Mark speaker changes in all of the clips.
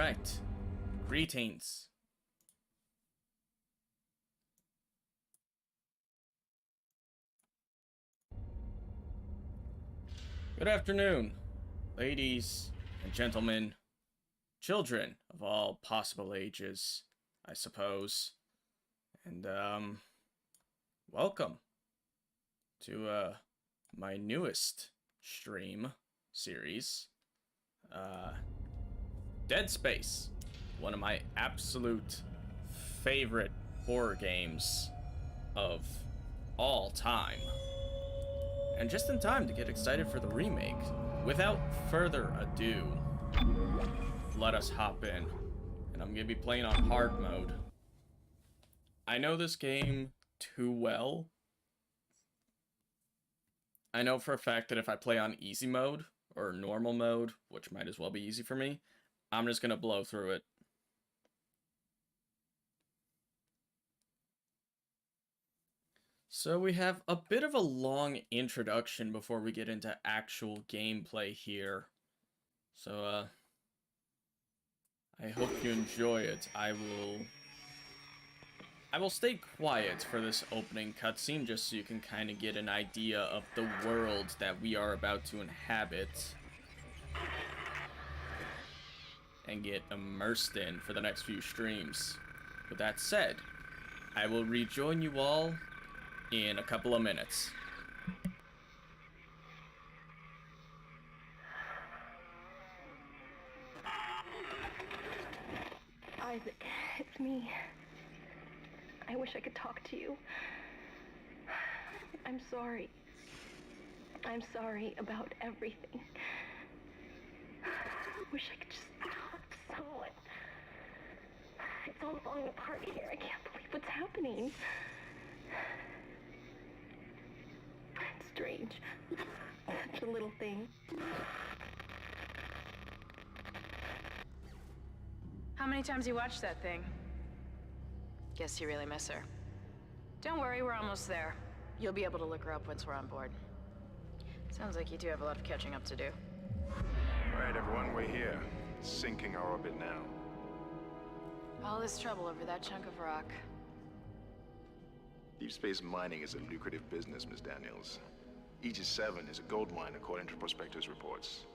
Speaker 1: Alright. Greetings. Good afternoon, ladies and gentlemen, children of all possible ages, I suppose. And, welcome to, my newest stream series, Dead Space, one of my absolute favorite horror games of all time. And just in time to get excited for the remake. Without further ado, let us hop in. And I'm gonna be playing on hard mode. I know this game too well. I know for a fact that if I play on easy mode, or normal mode, which might as well be easy for me, I'm just gonna blow through it. So we have a bit of a long introduction before we get into actual gameplay here. So, I hope you enjoy it. I will stay quiet for this opening cutscene just so you can kind of get an idea of the world that we are about to inhabit and get immersed in for the next few streams. With that said, I will rejoin you all in a couple of minutes.
Speaker 2: Isaac, it's me. I wish I could talk to you. I'm sorry. I'm sorry about everything. I wish I could just talk to someone. It's all falling apart here. I can't believe what's happening. It's strange. Such a little thing.
Speaker 3: How many times you watched that thing? Guess you really miss her. Don't worry, we're almost there. You'll be able to look her up once we're on board. Sounds like you two have a lot of catching up to do.
Speaker 4: All right, everyone, we're here. Sinking our orbit now.
Speaker 3: All this trouble over that chunk of rock.
Speaker 4: Deep space mining is a lucrative business, Ms. Daniels. Aegis 7 is a gold mine according to prospectors' reports.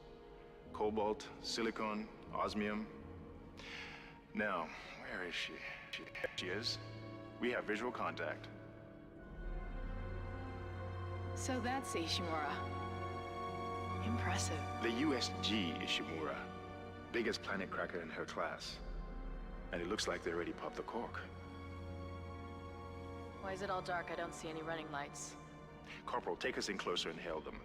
Speaker 4: Cobalt, silicon, osmium. Now, where is she? She is. We have visual contact.
Speaker 3: So that's Ishimura. Impressive.
Speaker 4: The USG Ishimura. Biggest planet cracker in her class. And it looks like they already popped the cork.
Speaker 3: Why is it all dark? I don't see any running lights.
Speaker 4: Corporal, take us in closer and hail them.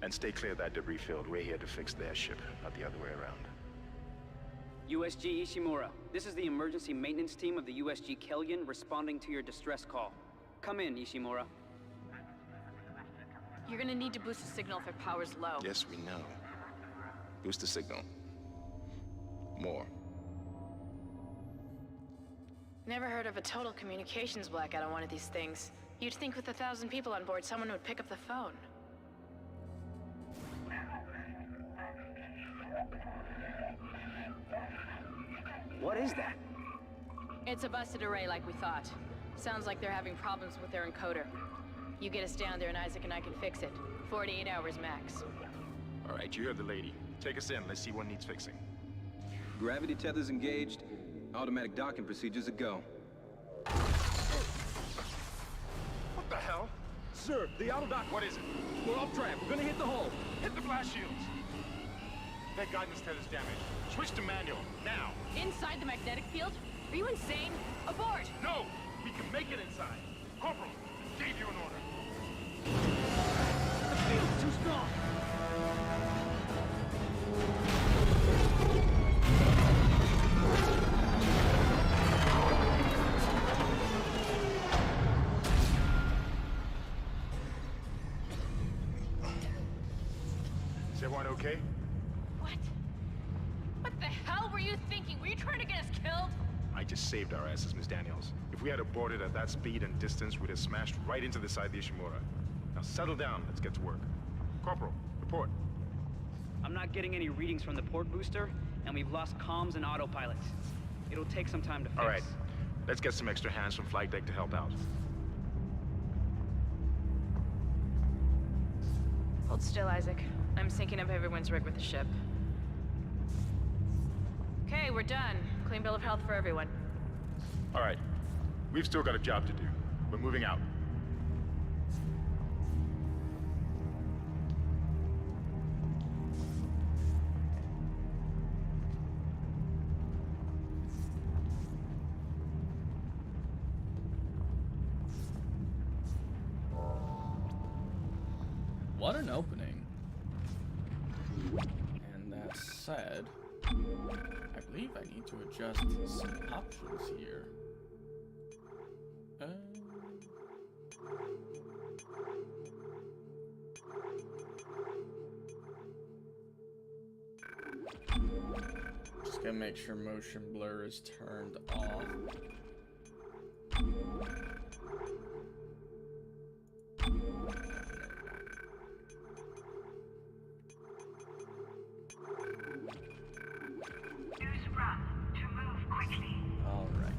Speaker 4: And stay clear of that debris field. We're here to fix their ship, not the other way around.
Speaker 5: USG Ishimura, this is the emergency maintenance team of the USG Kellion responding to your distress call. Come in, Ishimura.
Speaker 3: You're gonna need to boost the signal if their power's low.
Speaker 4: Yes, we know. Boost the signal. More.
Speaker 3: Never heard of a total communications blackout on one of these things. You'd think with 1,000 people on board, someone would pick up the phone.
Speaker 5: What is that?
Speaker 3: It's a busted array like we thought. Sounds like they're having problems with their encoder. You get us down there and Isaac and I can fix it. 48 hours max.
Speaker 4: All right, you heard the lady. Take us in. Let's see what needs fixing.
Speaker 6: Gravity tethers engaged. Automatic docking procedures a go.
Speaker 4: What the hell?
Speaker 7: Sir, the auto dock.
Speaker 4: What is it?
Speaker 7: We're off track. We're gonna hit the hull.
Speaker 4: Hit the blast shields. That guidance tether's damaged. Switch to manual, now.
Speaker 3: Inside the magnetic field? Are you insane? Abort!
Speaker 4: No! We can make it inside. Corporal, gave you an order.
Speaker 7: The field's too strong.
Speaker 4: Is everyone okay?
Speaker 3: What? What the hell were you thinking? Were you trying to get us killed?
Speaker 4: I just saved our asses, Miss Daniels. If we had aborted at that speed and distance, we'd have smashed right into the side of the Ishimura. Now settle down, let's get to work. Corporal, report.
Speaker 5: I'm not getting any readings from the port booster, and we've lost comms and autopilot. It'll take some time to fix.
Speaker 4: All right, let's get some extra hands from flight deck to help out.
Speaker 3: Hold still, Isaac. I'm syncing up everyone's rig with the ship. Okay, we're done. Clean bill of health for everyone.
Speaker 4: All right, we've still got a job to do. We're moving out.
Speaker 1: What an opening. And that said, I believe I need to adjust some options here. Just gotta make sure motion blur is turned off. All right.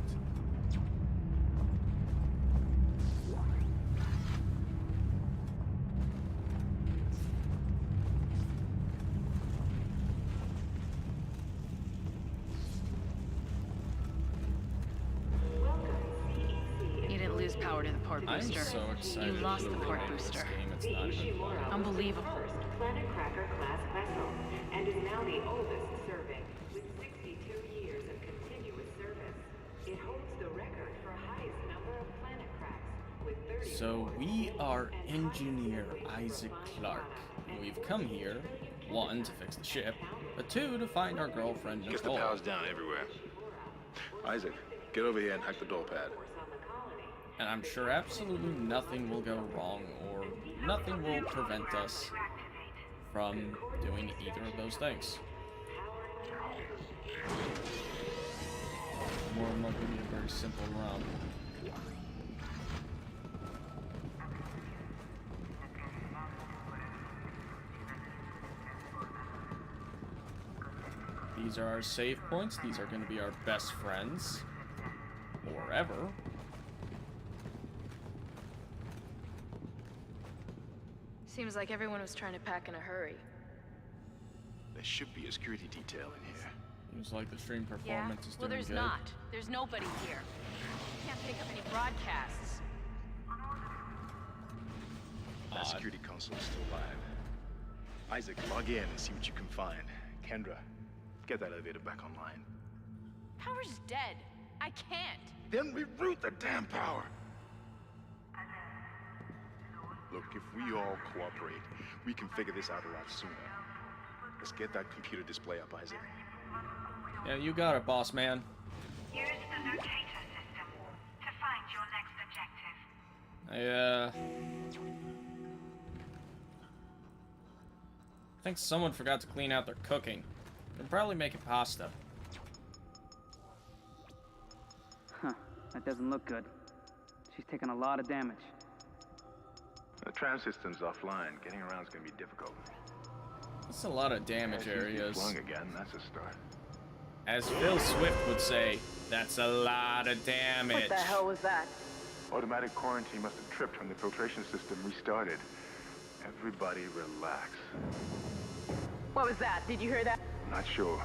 Speaker 3: You didn't lose power to the port
Speaker 1: I'm
Speaker 3: booster.
Speaker 1: so excited.
Speaker 3: You lost the port
Speaker 1: for this
Speaker 3: booster.
Speaker 1: game. It's not even funny.
Speaker 3: Unbelievable.
Speaker 8: First Planet Cracker class vessel, and is now the oldest serving, with 62 years of continuous service. It holds the record for highest number of planet cracks, with 30.
Speaker 1: So we are engineer Isaac Clarke. And we've come here, one, to fix the ship, but two, to find our girlfriend
Speaker 4: Guess the
Speaker 1: Nicole.
Speaker 4: power's down everywhere. Isaac, get over here and hack the door pad.
Speaker 1: And I'm sure absolutely nothing will go wrong, or nothing will prevent us from doing either of those things. More than likely be a very simple run. These are our save points. These are going to be our best friends. Or ever.
Speaker 3: Seems like everyone was trying to pack in a hurry.
Speaker 4: There should be a security detail in here.
Speaker 1: Seems like the stream
Speaker 3: Yeah?
Speaker 1: performance is
Speaker 3: Well,
Speaker 1: doing
Speaker 3: there's
Speaker 1: good.
Speaker 3: not. There's nobody here. Can't pick up any broadcasts.
Speaker 4: That
Speaker 1: Odd.
Speaker 4: security console is still live. Isaac, log in and see what you can find. Kendra, get that elevator back online.
Speaker 3: Power's dead. I can't.
Speaker 4: Then reroute the damn power! Look, if we all cooperate, we can figure this out a lot sooner. Let's get that computer display up, Isaac.
Speaker 1: Yeah, you got it, boss man.
Speaker 9: Use the locator system to find your next objective.
Speaker 1: I think someone forgot to clean out their cooking. They're probably making pasta.
Speaker 5: Huh, that doesn't look good. She's taken a lot of damage.
Speaker 4: The tram system's offline. Getting around's gonna be difficult.
Speaker 1: That's a lot of damage areas.
Speaker 4: Flung again, that's a start.
Speaker 1: As Phil Swift would say, that's a lot of damage.
Speaker 8: What the hell was that?
Speaker 4: Automatic quarantine must have tripped when the filtration system restarted. Everybody relax.
Speaker 8: What was that? Did you hear that?
Speaker 4: Not sure.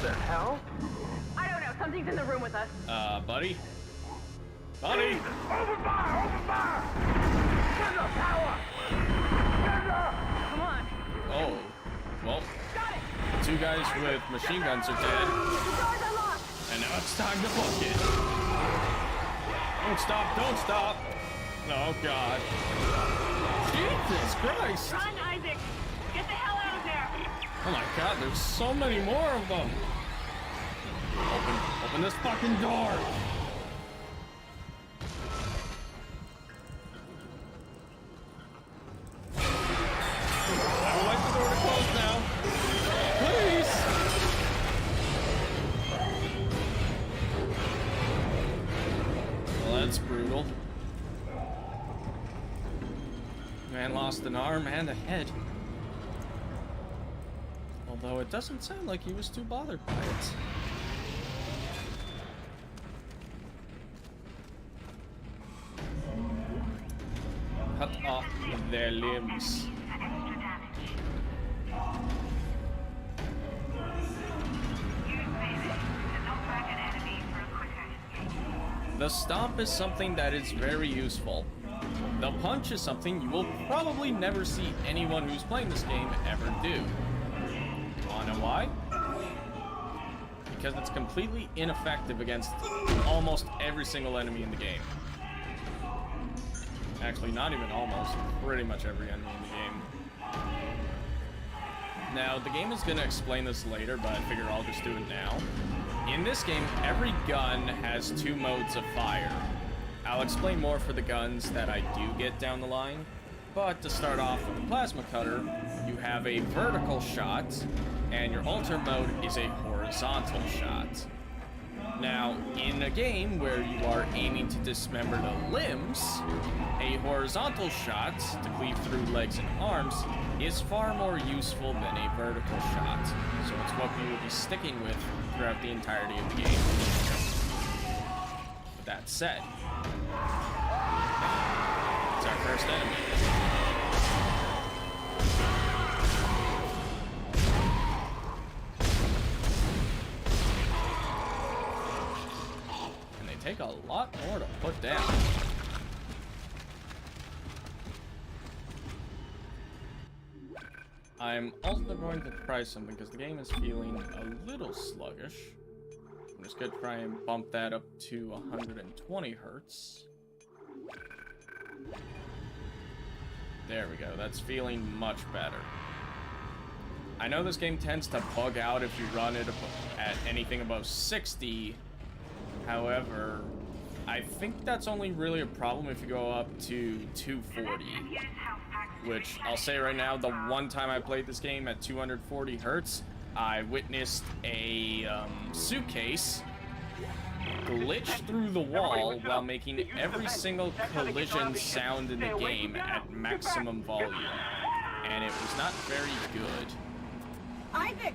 Speaker 8: The hell? I don't know. Something's in the room with us.
Speaker 1: Buddy? Buddy!
Speaker 7: Open fire! Open fire! Kendra, power! Kendra!
Speaker 8: Come on.
Speaker 1: Oh. Well,
Speaker 8: Got it.
Speaker 1: the two guys with machine guns are dead.
Speaker 8: The doors are locked.
Speaker 1: And now it's time to book it. Don't stop, don't stop! Oh, God. Jesus Christ!
Speaker 8: Run, Isaac. Get the hell out of there.
Speaker 1: Oh my God, there's so many more of them! Open this fucking door! I would like the door to close now. Please! Well, that's brutal. Man lost an arm and a head. Oh Although it doesn't sound like he was too bothered by it. Cut off their limbs. The stomp is something that is very useful. The punch is something you will probably never see anyone who's playing this game ever do. Wanna know why? Because it's completely ineffective against almost every single enemy in the game. Actually, not even almost. Pretty much every enemy in the game. Now, the game is going to explain this later, but I figure I'll just do it now. In this game, every gun has 2 modes of fire. I'll explain more for the guns that I do get down the line. But to start off with the plasma cutter, you have a vertical shot, and your alter mode is a horizontal shot. Now, in a game where you are aiming to dismember the limbs, a horizontal shot to cleave through legs and arms is far more useful than a vertical shot. So it's what we will be sticking with throughout the entirety of the game. With that said, it's our first enemy. Take a lot more to put down. I'm also going to try something because the game is feeling a little sluggish. I'm just going to try and bump that up to 120 hertz. There we go. That's feeling much better. I know this game tends to bug out if you run it at anything above 60. However, I think that's only really a problem if you go up to 240, which I'll say right now, the one time I played this game at 240 hertz, I witnessed a suitcase glitch through the wall while making every single collision sound in the game at maximum volume, and it was not very good.
Speaker 10: Isaac!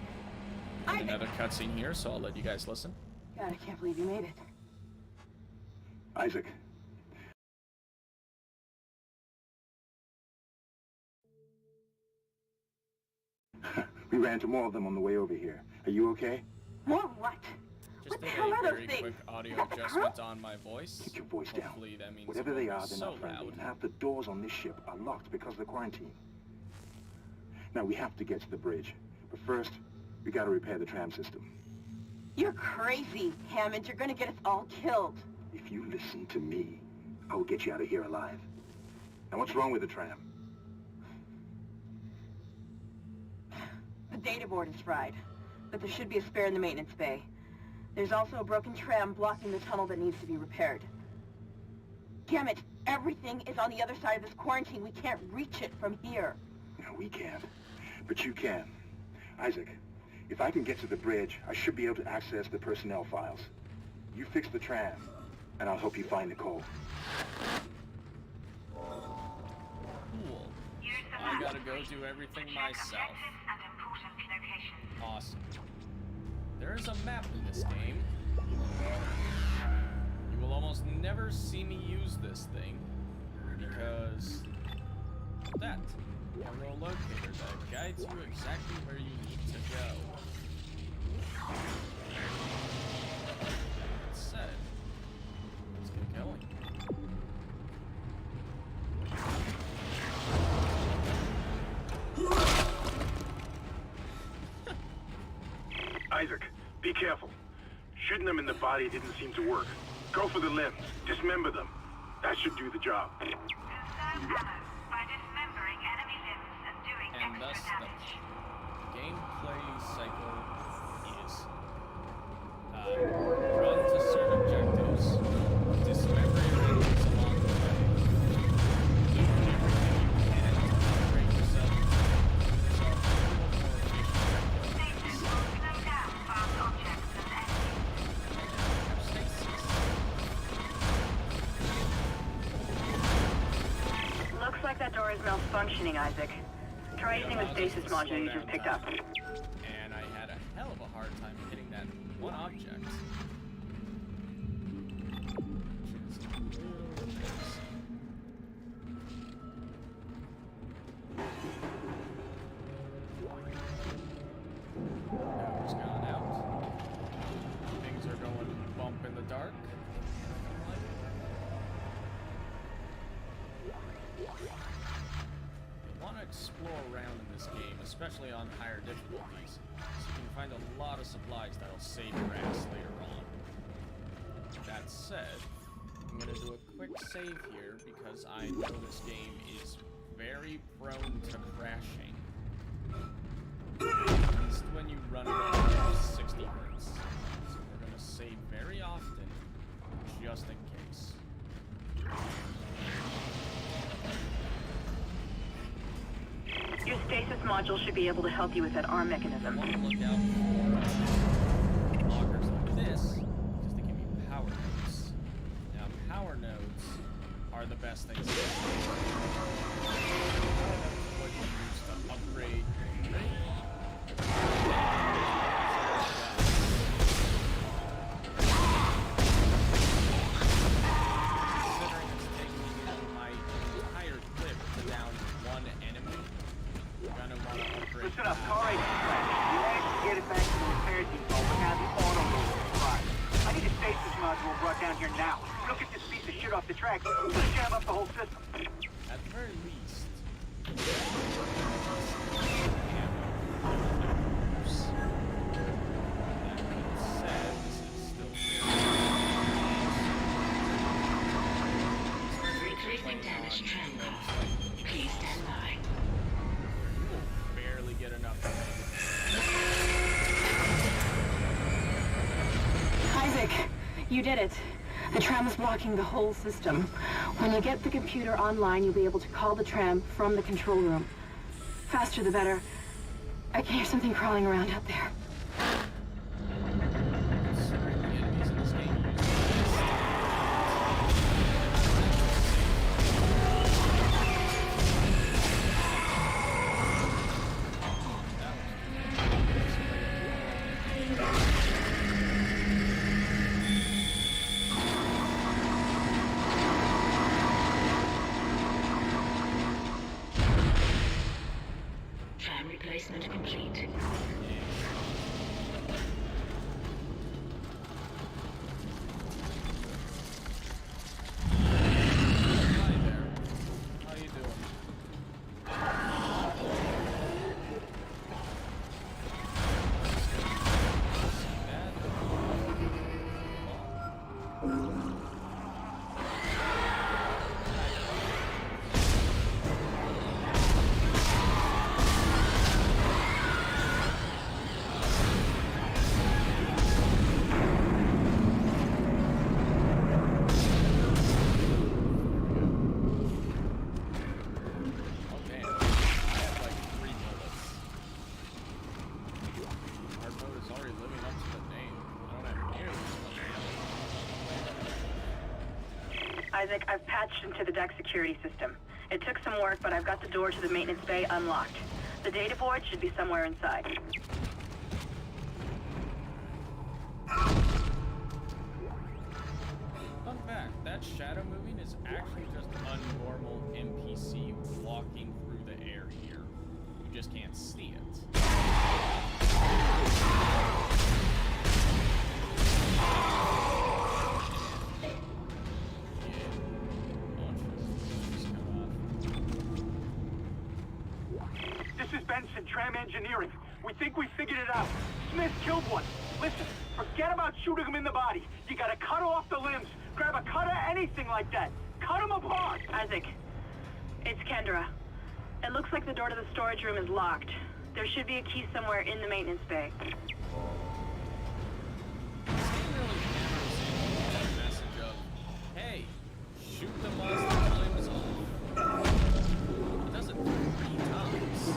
Speaker 1: Another cutscene here, so I'll let you guys listen.
Speaker 10: God, I can't believe you made it.
Speaker 4: Isaac. We ran into more of them on the way over here. Are you okay?
Speaker 10: More what?
Speaker 1: Just
Speaker 10: What the
Speaker 1: did
Speaker 10: hell
Speaker 1: a
Speaker 10: are those
Speaker 1: very
Speaker 10: things?
Speaker 1: quick audio
Speaker 10: Is that the
Speaker 1: adjustment
Speaker 10: crew?
Speaker 1: on my voice.
Speaker 4: Keep your voice down.
Speaker 1: Hopefully that means
Speaker 4: Whatever
Speaker 1: it
Speaker 4: they
Speaker 1: won't
Speaker 4: are,
Speaker 1: be
Speaker 4: they're
Speaker 1: so
Speaker 4: not friendly.
Speaker 1: loud.
Speaker 4: And half the doors on this ship are locked because of the quarantine. Now, we have to get to the bridge. But first, we gotta repair the tram system.
Speaker 10: You're crazy, Hammond. You're gonna get us all killed.
Speaker 4: If you listen to me, I will get you out of here alive. Now, what's wrong with the tram?
Speaker 10: The data board is fried, but there should be a spare in the maintenance bay. There's also a broken tram blocking the tunnel that needs to be repaired. Damn it! Everything is on the other side of this quarantine. We can't reach it from here.
Speaker 4: No, we can't. But you can. Isaac, if I can get to the bridge, I should be able to access the personnel files. You fix the tram, and I'll help you find Nicole.
Speaker 1: Cool. I gotta go do everything myself. Awesome. There is a map in this game. You will almost never see me use this thing because of that. A little locator that guides you exactly where you need to go. That said, let's get going.
Speaker 11: Isaac, be careful. Shooting them in the body didn't seem to work. Go for the limbs. Dismember them. That should do the job.
Speaker 9: Conserve ammo by dismembering enemy limbs and doing
Speaker 1: And thus
Speaker 9: extra
Speaker 1: the
Speaker 9: damage.
Speaker 1: gameplay cycle is run to certain objectives, dismember your enemies along the way, loot everything you can to upgrade yourself so a little more efficient.
Speaker 9: Stasis will slow down fast objects and enemies.
Speaker 1: Stasis.
Speaker 10: Looks like that door is malfunctioning, Isaac. Try using the stasis module you just picked up.
Speaker 1: hard time hitting that one object. Node's gone out. Things are going bump in the dark. You want to explore around in this game, especially on higher difficulties, so you can find a lot of supplies that'll save your ass later on. That said, I'm going to do a quick save here because I know this game is very prone to crashing. At least when you run it at 60 hertz. So we're going to save very often, just in case.
Speaker 10: Your stasis module should be able to help you with that arm mechanism.
Speaker 1: I want to look out for lockers like this, because they give me power nodes. Now, power nodes are the best things. What you use to upgrade your rig. Considering it's taking me my entire clip to down one enemy, you're gonna want to upgrade.
Speaker 7: Listen up, car ain't crashed. We managed to get it back to the repair depot, but now the auto loader is fried. I need a stasis module brought down here now. We don't get this piece of shit off the tracks, we'll jam up the whole system.
Speaker 1: At the very least,
Speaker 12: Retracing damaged tram car. Please stand by.
Speaker 1: you will barely get enough.
Speaker 10: Isaac, you did it. The tram is blocking the whole system. When you get the computer online, you'll be able to call the tram from the control room. Faster the better. I can hear something crawling around out there.
Speaker 1: Considering the enemies in this game use
Speaker 12: Tram replacement complete.
Speaker 1: Hi there. How you doing? Oh damn, I have like 3 bullets. Hard mode is already living up to the name. I don't have nearly as much.
Speaker 10: Isaac, I've patched into the deck security system. It took some work, but I've got the door to the maintenance bay unlocked. The data board should be somewhere inside.
Speaker 1: Fun fact, that shadow moving is actually just a normal NPC walking through the air here. You just can't see it.
Speaker 7: This is Benson, Tram Engineering. We think we figured it out. Smith killed one. Listen, forget about shooting him in the body. You gotta cut off the limbs. Grab a cutter, anything like that. Cut him apart.
Speaker 10: Isaac, it's Kendra. It looks like the door to the storage room is locked. There should be a key somewhere in the maintenance bay.
Speaker 1: Message of, hey, shoot the monster limbs off. It does it 3 times.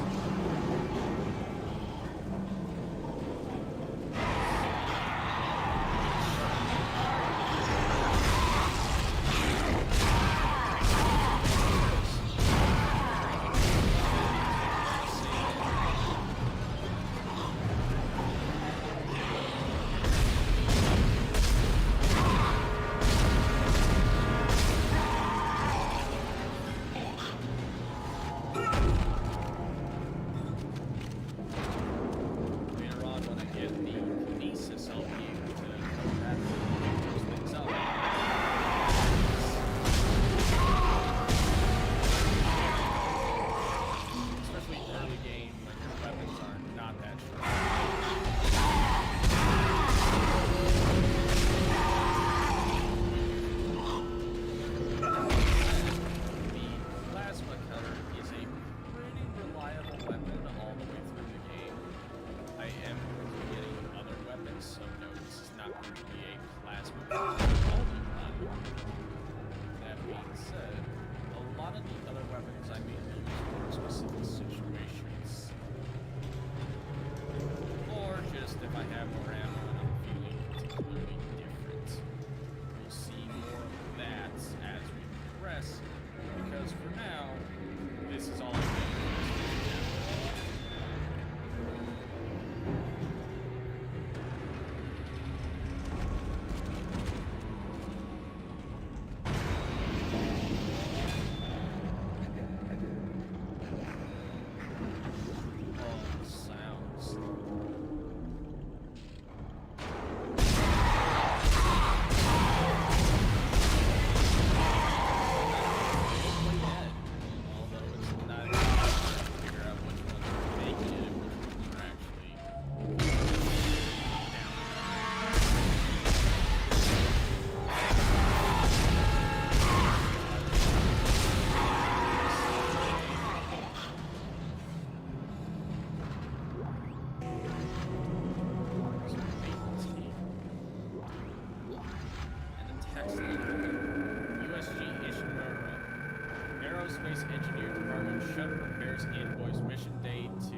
Speaker 1: Aerospace Engineer Department shuttle repairs invoice mission day 2.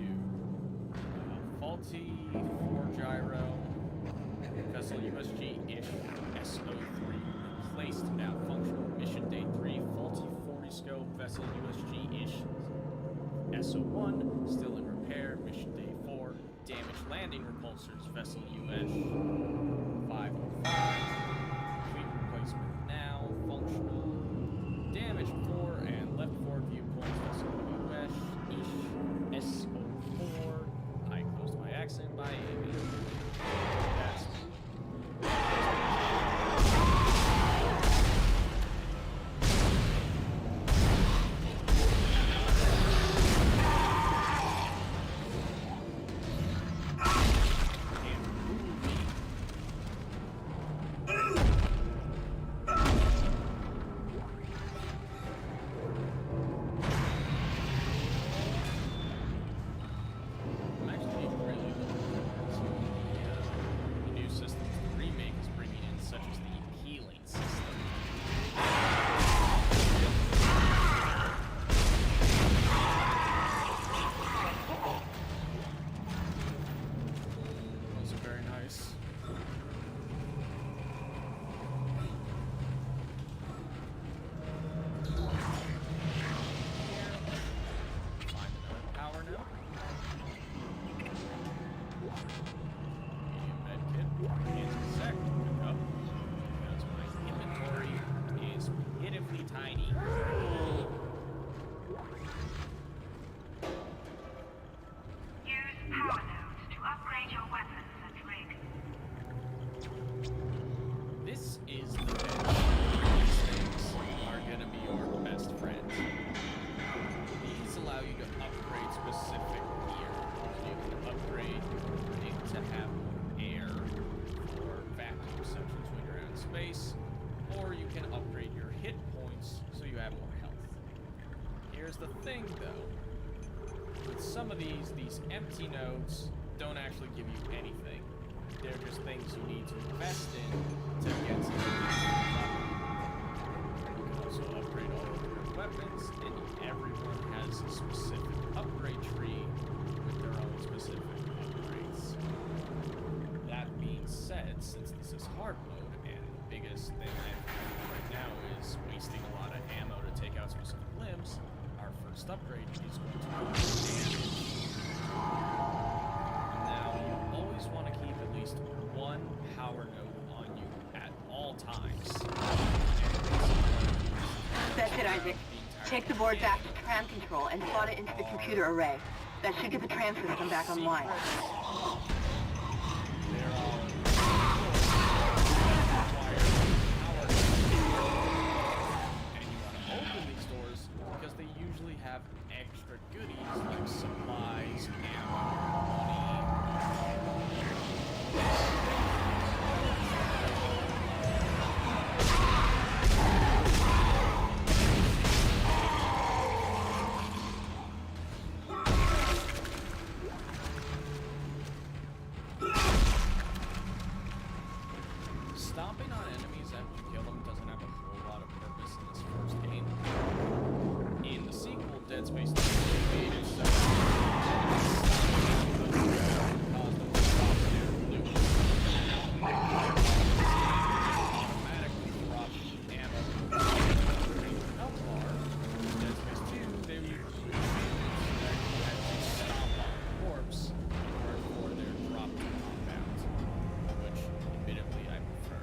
Speaker 1: Faulty 4 gyro. Vessel USG-ish SO3 replaced now functional. Mission day 3. Faulty 40 scope. Vessel USG-ish SO1 still in repair. Mission day 4. Damaged landing repulsors. Vessel US 505. Fleet replacement now functional. Damaged 4 and left forward viewpoints. Vessel US SO4. I closed my accent by aiming. That's the thing, though. With some of these empty nodes don't actually give you anything. They're just things you need to invest in to get to the next level. You can also upgrade all of your weapons, and everyone has a specific upgrade tree with their own specific upgrades. That being said, since this is hard mode, and the biggest thing I have to do right now is wasting a lot of ammo to take out specific limbs, our first upgrade is going to be damage. Now, you always want to keep at least one power node on you at all times.
Speaker 10: That's it, Isaac. Take the board back to tram control and slot it into the computer array. That should get the tram system back online.
Speaker 1: Have extra goodies like supplies, ammo, money. Stomping on enemies after you kill them doesn't have a whole lot of purpose in this first game. In the sequel, Dead Space 2 made it so automatically drop ammo health bar. In Dead Space 2, they made it so that you had to stomp on the corpse before they're dropped to combat, which admittedly I prefer.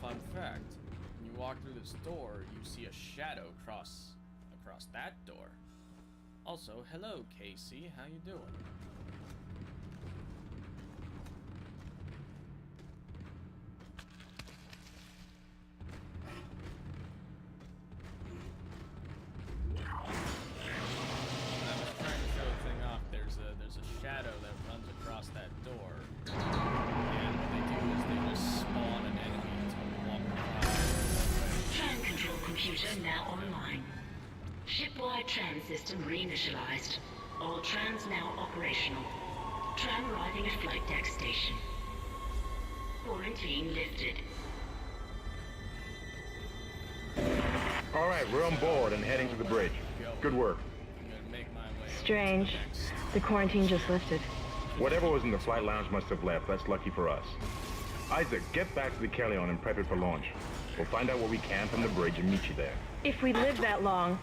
Speaker 1: Fun fact, when you walk through this door, you see a shadow across that door. Also, hello Casey, how you doing?
Speaker 12: computer now online. Shipwide tram system reinitialized. All trams now operational. Tram arriving at flight deck station. Quarantine lifted.
Speaker 11: All right, we're on board and heading to the bridge. Good work.
Speaker 2: Strange. The quarantine just lifted.
Speaker 11: Whatever was in the flight lounge must have left. That's lucky for us. Isaac, get back to the Kellion and prep it for launch. We'll find out what we can from the bridge and meet you there.
Speaker 2: If we live that long,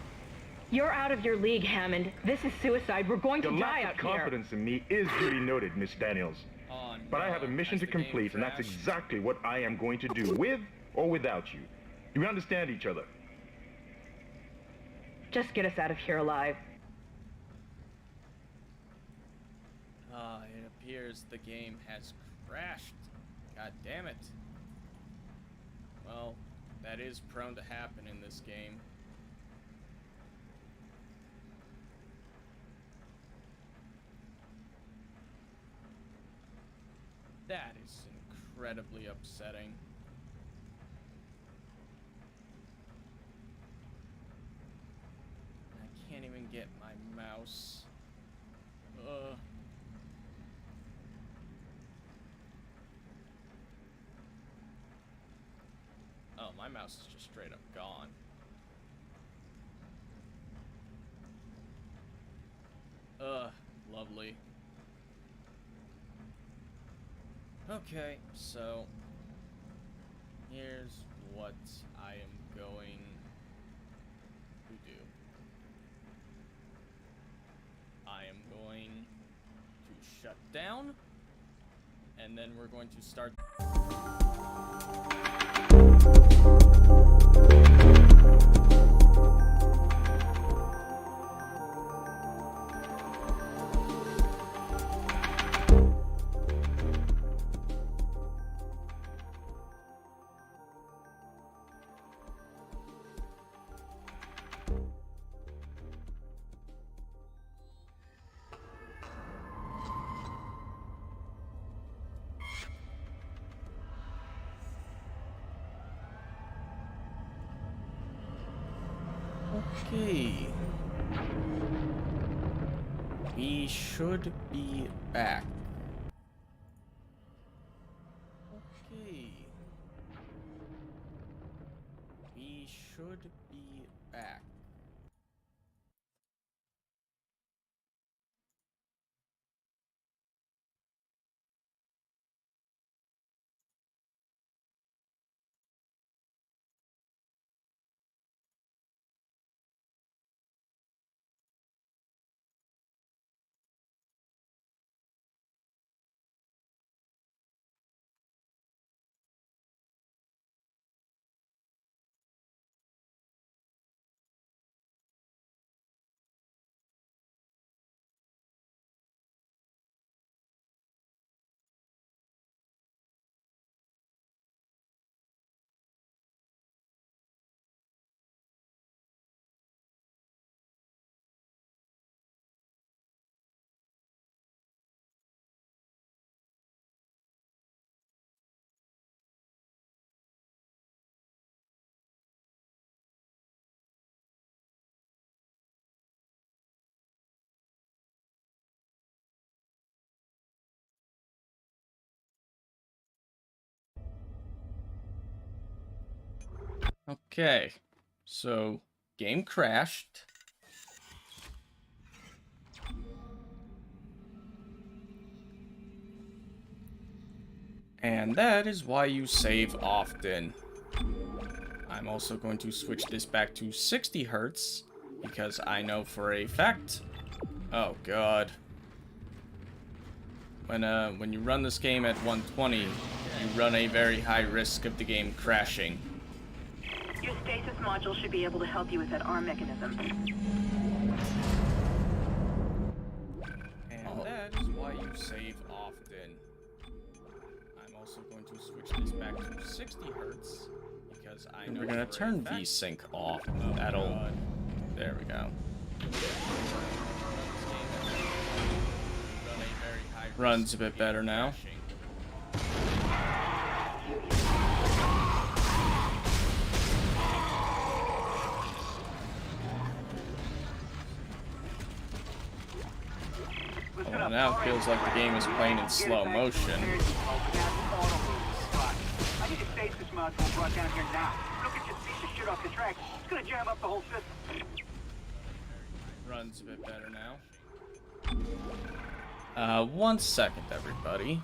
Speaker 2: you're out of your league, Hammond. This is suicide. We're going to
Speaker 11: Your
Speaker 2: die
Speaker 11: lack
Speaker 2: out
Speaker 11: of
Speaker 2: here.
Speaker 11: confidence in me is duly noted, Miss Daniels.
Speaker 1: Oh, no.
Speaker 11: But I have a mission to complete, and that's exactly what I am going to do, with or without you. Do we understand each other?
Speaker 2: Just get us out of here alive.
Speaker 1: It appears the game has crashed. God damn it. Well, that is prone to happen in this game. That is incredibly upsetting. I can't even get my mouse. Oh, my mouse is just straight up gone. Lovely. Okay, so here's what I am going to do. I am going to shut down, and then we're going to start. Okay. We should be back. Okay. We should be back. Okay, so game crashed. And that is why you save often. I'm also going to switch this back to 60 Hertz because I know for a fact. Oh god. When you run this game at 120, you run a very high risk of the game crashing.
Speaker 10: Your stasis module should be able to help you with that arm mechanism.
Speaker 1: And that is why you save often. I'm also going to switch this back to 60 Hertz because I know we're gonna turn VSync off. That'll. There we go. Runs a bit better now. now it feels like the game is playing in slow motion.
Speaker 7: I need a stasis module brought down here now. Look at just piece of shit off the track. It's gonna jam up the whole system.
Speaker 1: Runs a bit better now. 1 second, everybody.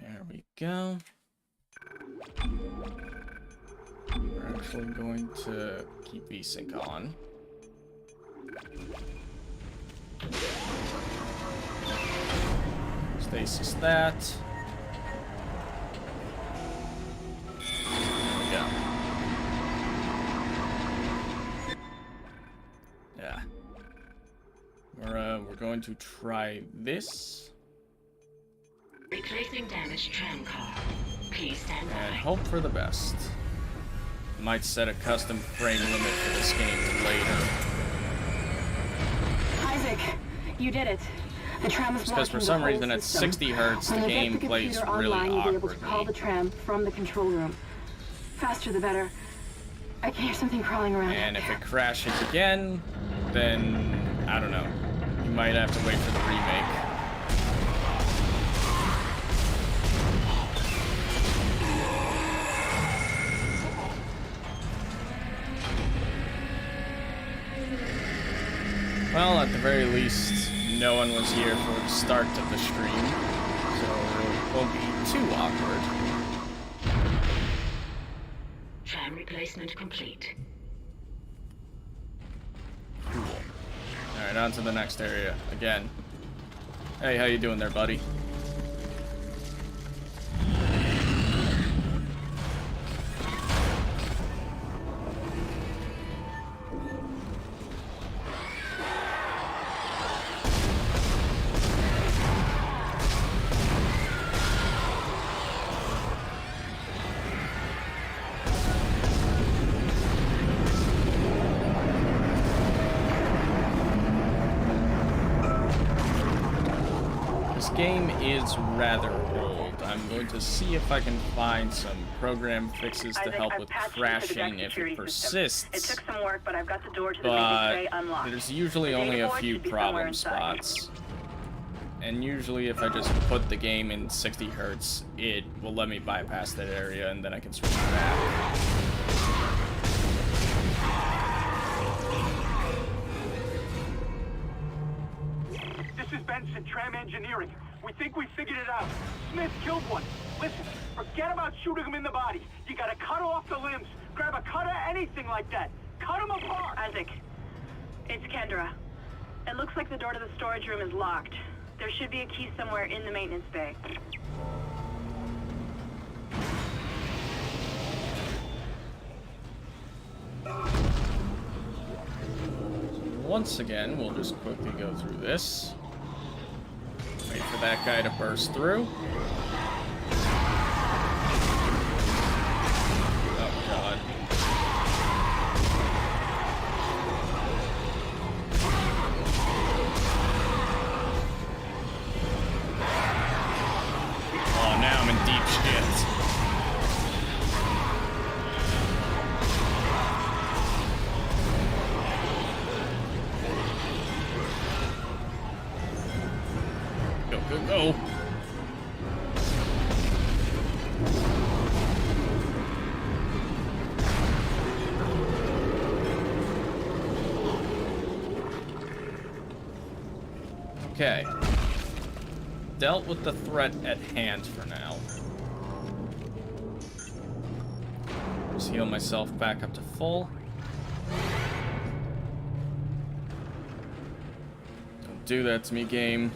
Speaker 1: There we go. We're actually going to keep VSync on. Stasis that. There we go. Yeah. We're going to try this.
Speaker 12: Replacing damaged tram car. Please stand by.
Speaker 1: And hope for the best. Might set a custom frame limit for this game later.
Speaker 10: Isaac, you did it. The tram is
Speaker 1: Because for some reason at 60 hertz the game plays really
Speaker 10: You'll be able to call the
Speaker 1: awkwardly.
Speaker 10: tram from the control room. Faster the better. I can hear something crawling around.
Speaker 1: And if it crashes again, then I don't know. You might have to wait for the remake. Well, at the very least, no one was here for the start of the stream, so it won't be too awkward.
Speaker 12: Tram replacement complete.
Speaker 1: Cool. Alright, on to the next area again. Hey, how you doing there, buddy? Game is rather old. I'm going to see if I can find some program fixes to help with crashing if it persists.
Speaker 10: It took some work, but I've got the door to the
Speaker 1: But
Speaker 10: maintenance bay unlocked.
Speaker 1: there's usually only a few problem spots. And usually if I just put the game in 60 hertz, it will let me bypass that area and then I can switch back.
Speaker 7: This is Benson, Tram Engineering. We think we figured it out. Smith killed one. Listen, forget about shooting him in the body. You gotta cut off the limbs. Grab a cutter, anything like that. Cut him apart!
Speaker 10: Isaac, it's Kendra. It looks like the door to the storage room is locked. There should be a key somewhere in the maintenance bay.
Speaker 1: Once again, we'll just quickly go through this. Wait for that guy to burst through. Oh, God. Oh, now I'm in deep shit. Go, go, go. Okay. Dealt with the threat at hand for now. Just heal myself back up to full. Don't do that to me, game.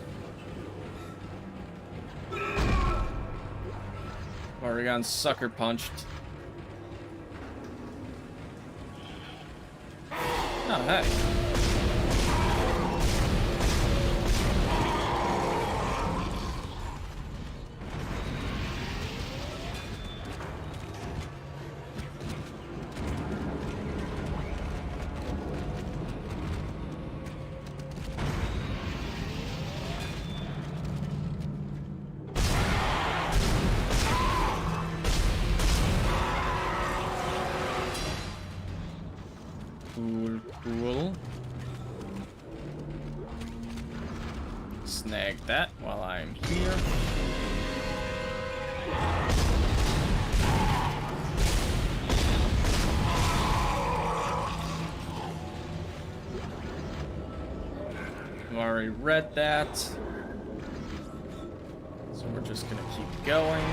Speaker 1: Oregon sucker punched. Oh, hey. snag that while I'm here. I've already read that. So we're just gonna keep going.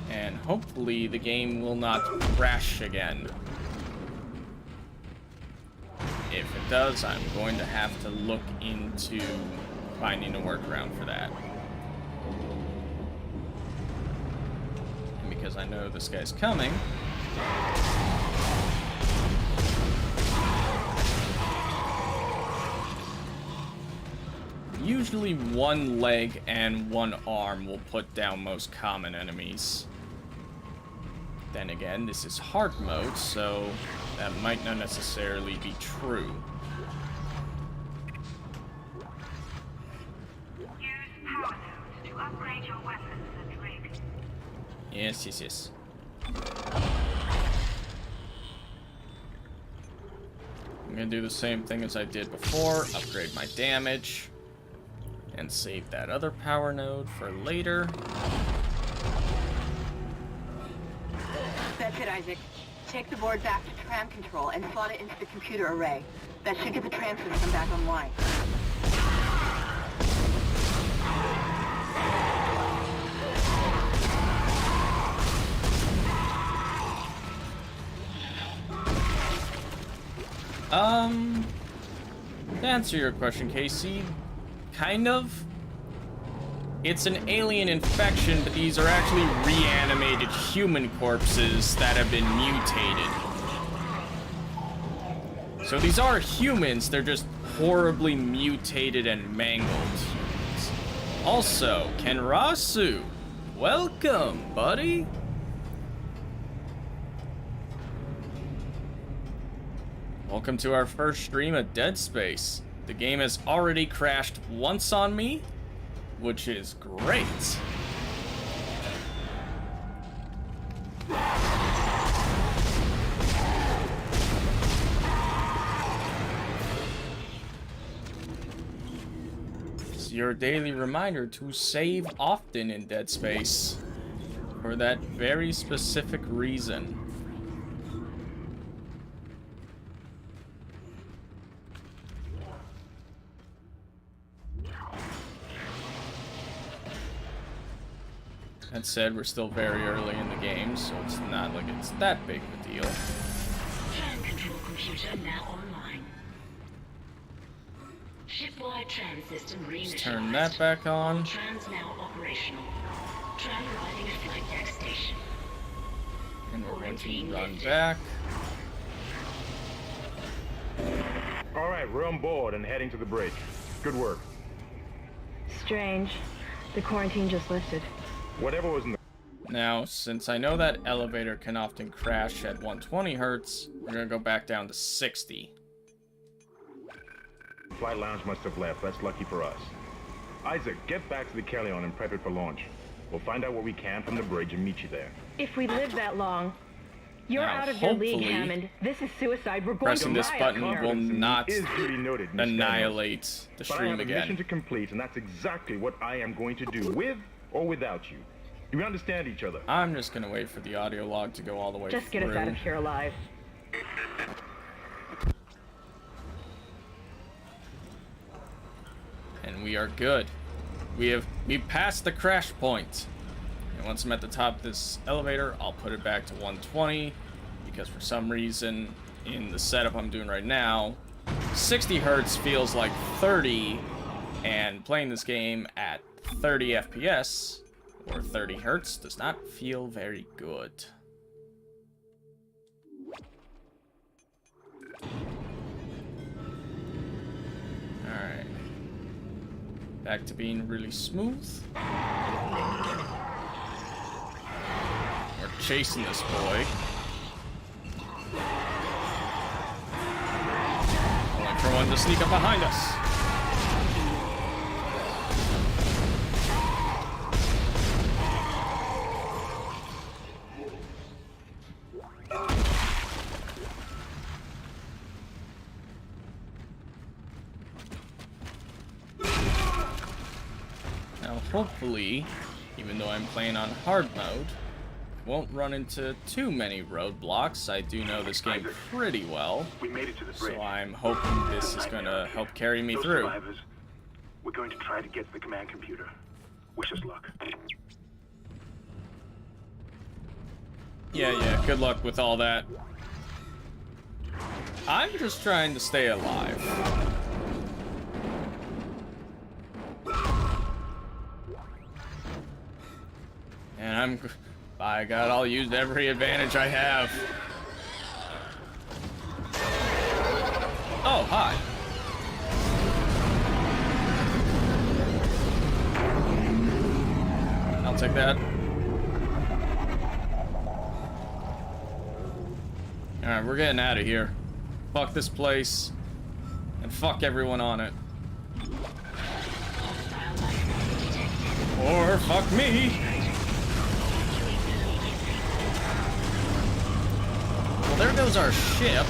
Speaker 1: And hopefully the game will not crash again. If it does, I'm going to have to look into finding a workaround for that. And because I know this guy's coming, usually one leg and one arm will put down most common enemies. Then again, this is hard mode, so that might not necessarily be true.
Speaker 9: Use power nodes to upgrade your weapons and rig.
Speaker 1: Yes. I'm gonna do the same thing as I did before, upgrade my damage, and save that other power node for later.
Speaker 10: That's it, Isaac. Take the board back to tram control and slot it into the computer array. That should get the tram system back online.
Speaker 1: To answer your question, Casey, kind of. It's an alien infection, but these are actually reanimated human corpses that have been mutated. So these are humans, they're just horribly mutated and mangled humans. Also, Kenrasu, welcome, buddy. Welcome to our first stream of Dead Space. The game has already crashed once on me, which is great. It's your daily reminder to save often in Dead Space for that very specific reason. That said, we're still very early in the game, so it's not like it's that big of a deal.
Speaker 12: Tram control computer now online. Shipwide tram system reinitialized.
Speaker 1: Let's turn that back on.
Speaker 12: Trams now operational. Tram arriving at flight deck station.
Speaker 1: And we're going to run back.
Speaker 11: All right, we're on board and heading to the bridge. Good work.
Speaker 2: Strange. The quarantine just lifted.
Speaker 11: Whatever was in the...
Speaker 1: Now, since I know that elevator can often crash at 120 hertz, we're gonna go back down to 60.
Speaker 11: Flight lounge must have left. That's lucky for us. Isaac, get back to the Kellion and prep it for launch. We'll find out what we can from the bridge and meet you there.
Speaker 2: If we live that long. You're
Speaker 1: Now,
Speaker 2: out of your league,
Speaker 1: hopefully,
Speaker 2: Hammond. This is suicide. We're going
Speaker 1: pressing
Speaker 2: to
Speaker 1: this
Speaker 2: riot
Speaker 1: button
Speaker 2: here.
Speaker 1: will not
Speaker 11: Is duly noted, Miss
Speaker 1: annihilate
Speaker 11: Daniels.
Speaker 1: the
Speaker 11: But I
Speaker 1: stream
Speaker 11: have a mission
Speaker 1: again.
Speaker 11: to complete, and that's exactly what I am going to do, with or without you. Do we understand each other?
Speaker 1: I'm just gonna wait for the audio log to go all the way
Speaker 2: Just
Speaker 1: through.
Speaker 2: get us out of here alive.
Speaker 1: And we are good. We passed the crash point. And once I'm at the top of this elevator, I'll put it back to 120 because for some reason in the setup I'm doing right now, 60 hertz feels like 30, and playing this game at 30 FPS or 30 hertz does not feel very good. Alright. Back to being really smooth. We're chasing this boy. Only for one to sneak up behind us. hopefully, even though I'm playing on hard mode, won't run into too many roadblocks. I do know this game pretty well,
Speaker 11: We made it to the bridge.
Speaker 1: so I'm hoping this is going to help carry me
Speaker 11: Those
Speaker 1: through.
Speaker 11: survivors, we're going to try to get to the command computer. Wish us luck.
Speaker 1: Yeah, good luck with all that. I'm just trying to stay alive. And by God, I'll use every advantage I have. Oh, hi. I'll take that. Alright, we're getting out of here. Fuck this place. And fuck everyone on it. Or fuck me. Well, there goes our ship.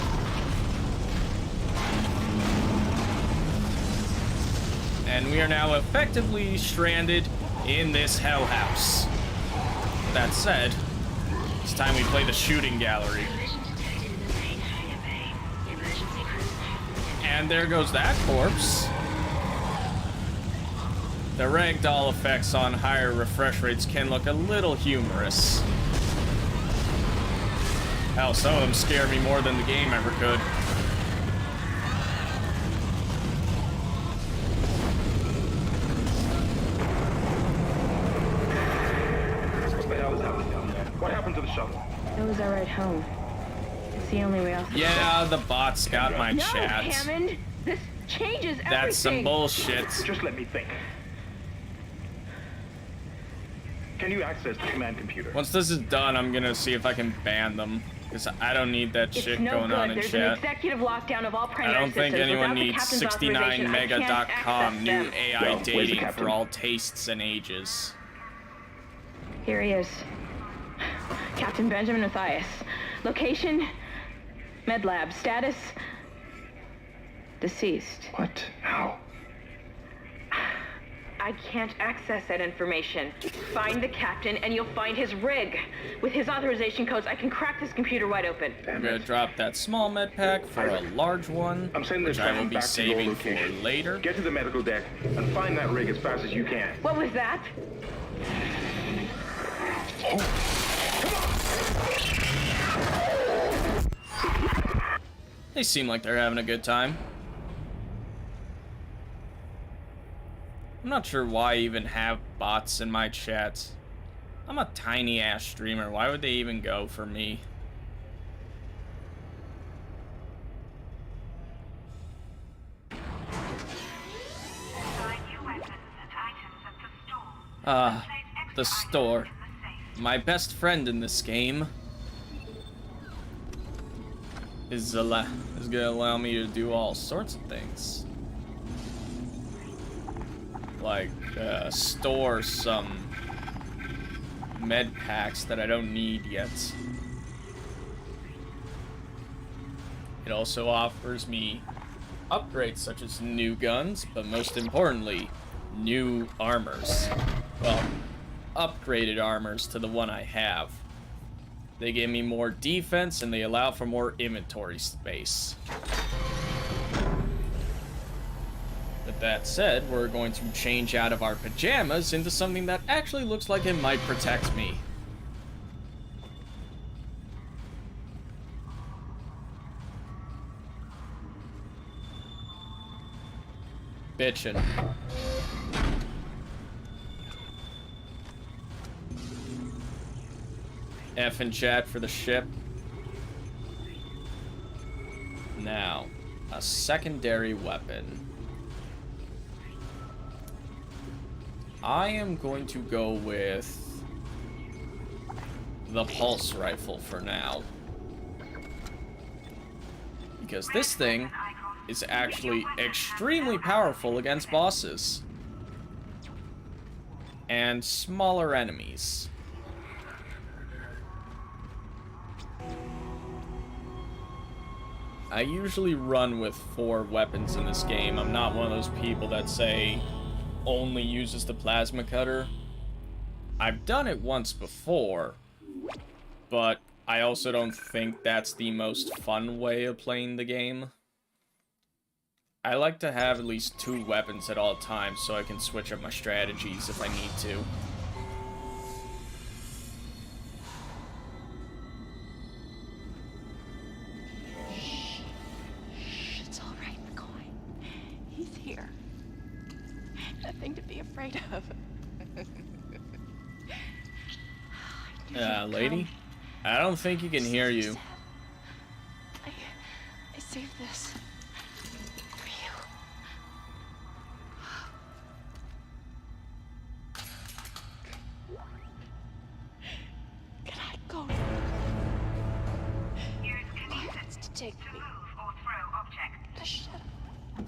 Speaker 1: And we are now effectively stranded in this hell house. That said, it's time we play the shooting gallery. And there goes that corpse. The ragdoll effects on higher refresh rates can look a little humorous. Hell, some of them scare me more than the game ever could.
Speaker 11: What the hell is happening down there? What happened to the shuttle?
Speaker 2: That was our ride home. It's the only way out.
Speaker 1: Yeah, the bots got my chat.
Speaker 2: Hammond, this changes everything.
Speaker 1: That's some bullshit.
Speaker 11: Just let me think. Can you access the command computer?
Speaker 1: Once this is done, I'm gonna see if I can ban them. Because I don't need that shit going on in
Speaker 2: There's
Speaker 1: chat.
Speaker 2: an executive lockdown of all primary
Speaker 1: I don't think
Speaker 2: systems.
Speaker 1: anyone
Speaker 2: Without the
Speaker 1: needs
Speaker 2: captain's authorization, I can't
Speaker 1: '69mega.com,
Speaker 2: access
Speaker 1: new
Speaker 2: them.
Speaker 1: AI
Speaker 11: Well, where's the
Speaker 1: dating
Speaker 11: captain?
Speaker 1: for all tastes and ages.
Speaker 2: Here he is. Captain Benjamin Mathias. Location? Med lab. Status? Deceased.
Speaker 11: What? How?
Speaker 2: I can't access that information. Find the captain and you'll find his rig. With his authorization codes, I can crack this computer wide open.
Speaker 1: I'm gonna drop that small med pack for a large one,
Speaker 11: I'm sending
Speaker 1: which
Speaker 11: this
Speaker 1: I will
Speaker 11: train
Speaker 1: be
Speaker 11: back to your
Speaker 1: saving for
Speaker 11: location.
Speaker 1: later.
Speaker 11: Get to the medical deck and find that rig as fast as you can.
Speaker 2: What was that?
Speaker 1: They seem like they're having a good time. I'm not sure why I even have bots in my chat. I'm a tiny ass streamer. Why would they even go for me? The store. My best friend in this game is gonna allow me to do all sorts of things. Like, store some med packs that I don't need yet. It also offers me upgrades such as new guns, but most importantly, new armors. Well, upgraded armors to the one I have. They give me more defense and they allow for more inventory space. With that said, we're going to change out of our pajamas into something that actually looks like it might protect me. Bitchin'. F in chat for the ship. Now, a secondary weapon. I am going to go with the pulse rifle for now. Because this thing is actually extremely powerful against bosses and smaller enemies. I usually run with 4 weapons in this game. I'm not one of those people that say, only uses the plasma cutter. I've done it once before, but I also don't think that's the most fun way of playing the game. I like to have at least 2 weapons at all times so I can switch up my strategies if I need to.
Speaker 13: It's all right, McCoy. He's here. Nothing to be afraid of.
Speaker 1: Lady? I don't think he can hear you.
Speaker 13: I saved this for you. Can I go?
Speaker 9: Use kinesis
Speaker 13: To take
Speaker 9: to
Speaker 13: me.
Speaker 9: move or throw objects.
Speaker 13: Shut up.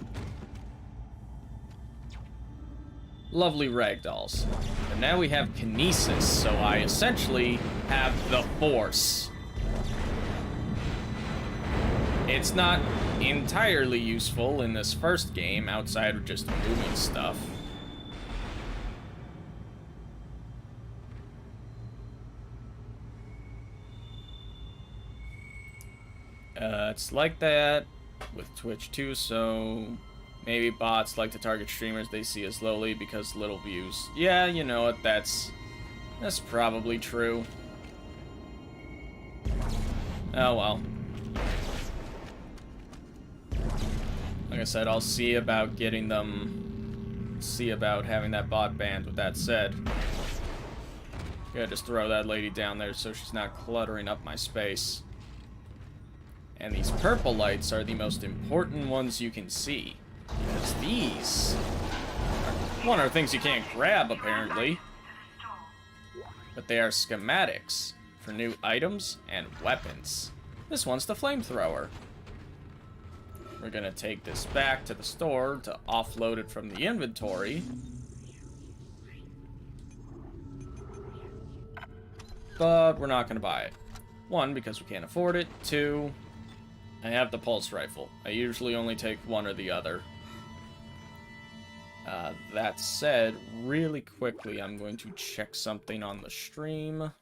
Speaker 1: Lovely ragdolls. But now we have kinesis, so I essentially have the Force. It's not entirely useful in this first game, outside of just moving stuff. It's like that with Twitch too, so maybe bots like to target streamers they see as lowly because little views. Yeah, you know what, that's probably true. Oh well. Like I said, I'll see about getting them, see about having that bot banned. With that said, gotta just throw that lady down there so she's not cluttering up my space. And these purple lights are the most important ones you can see, because these are things you can't grab, apparently. But they are schematics for new items and weapons. This one's the flamethrower. We're gonna take this back to the store to offload it from the inventory. But we're not gonna buy it. 1, because we can't afford it. 2, I have the pulse rifle. I usually only take one or the other. That said, really quickly, I'm going to check something on the stream.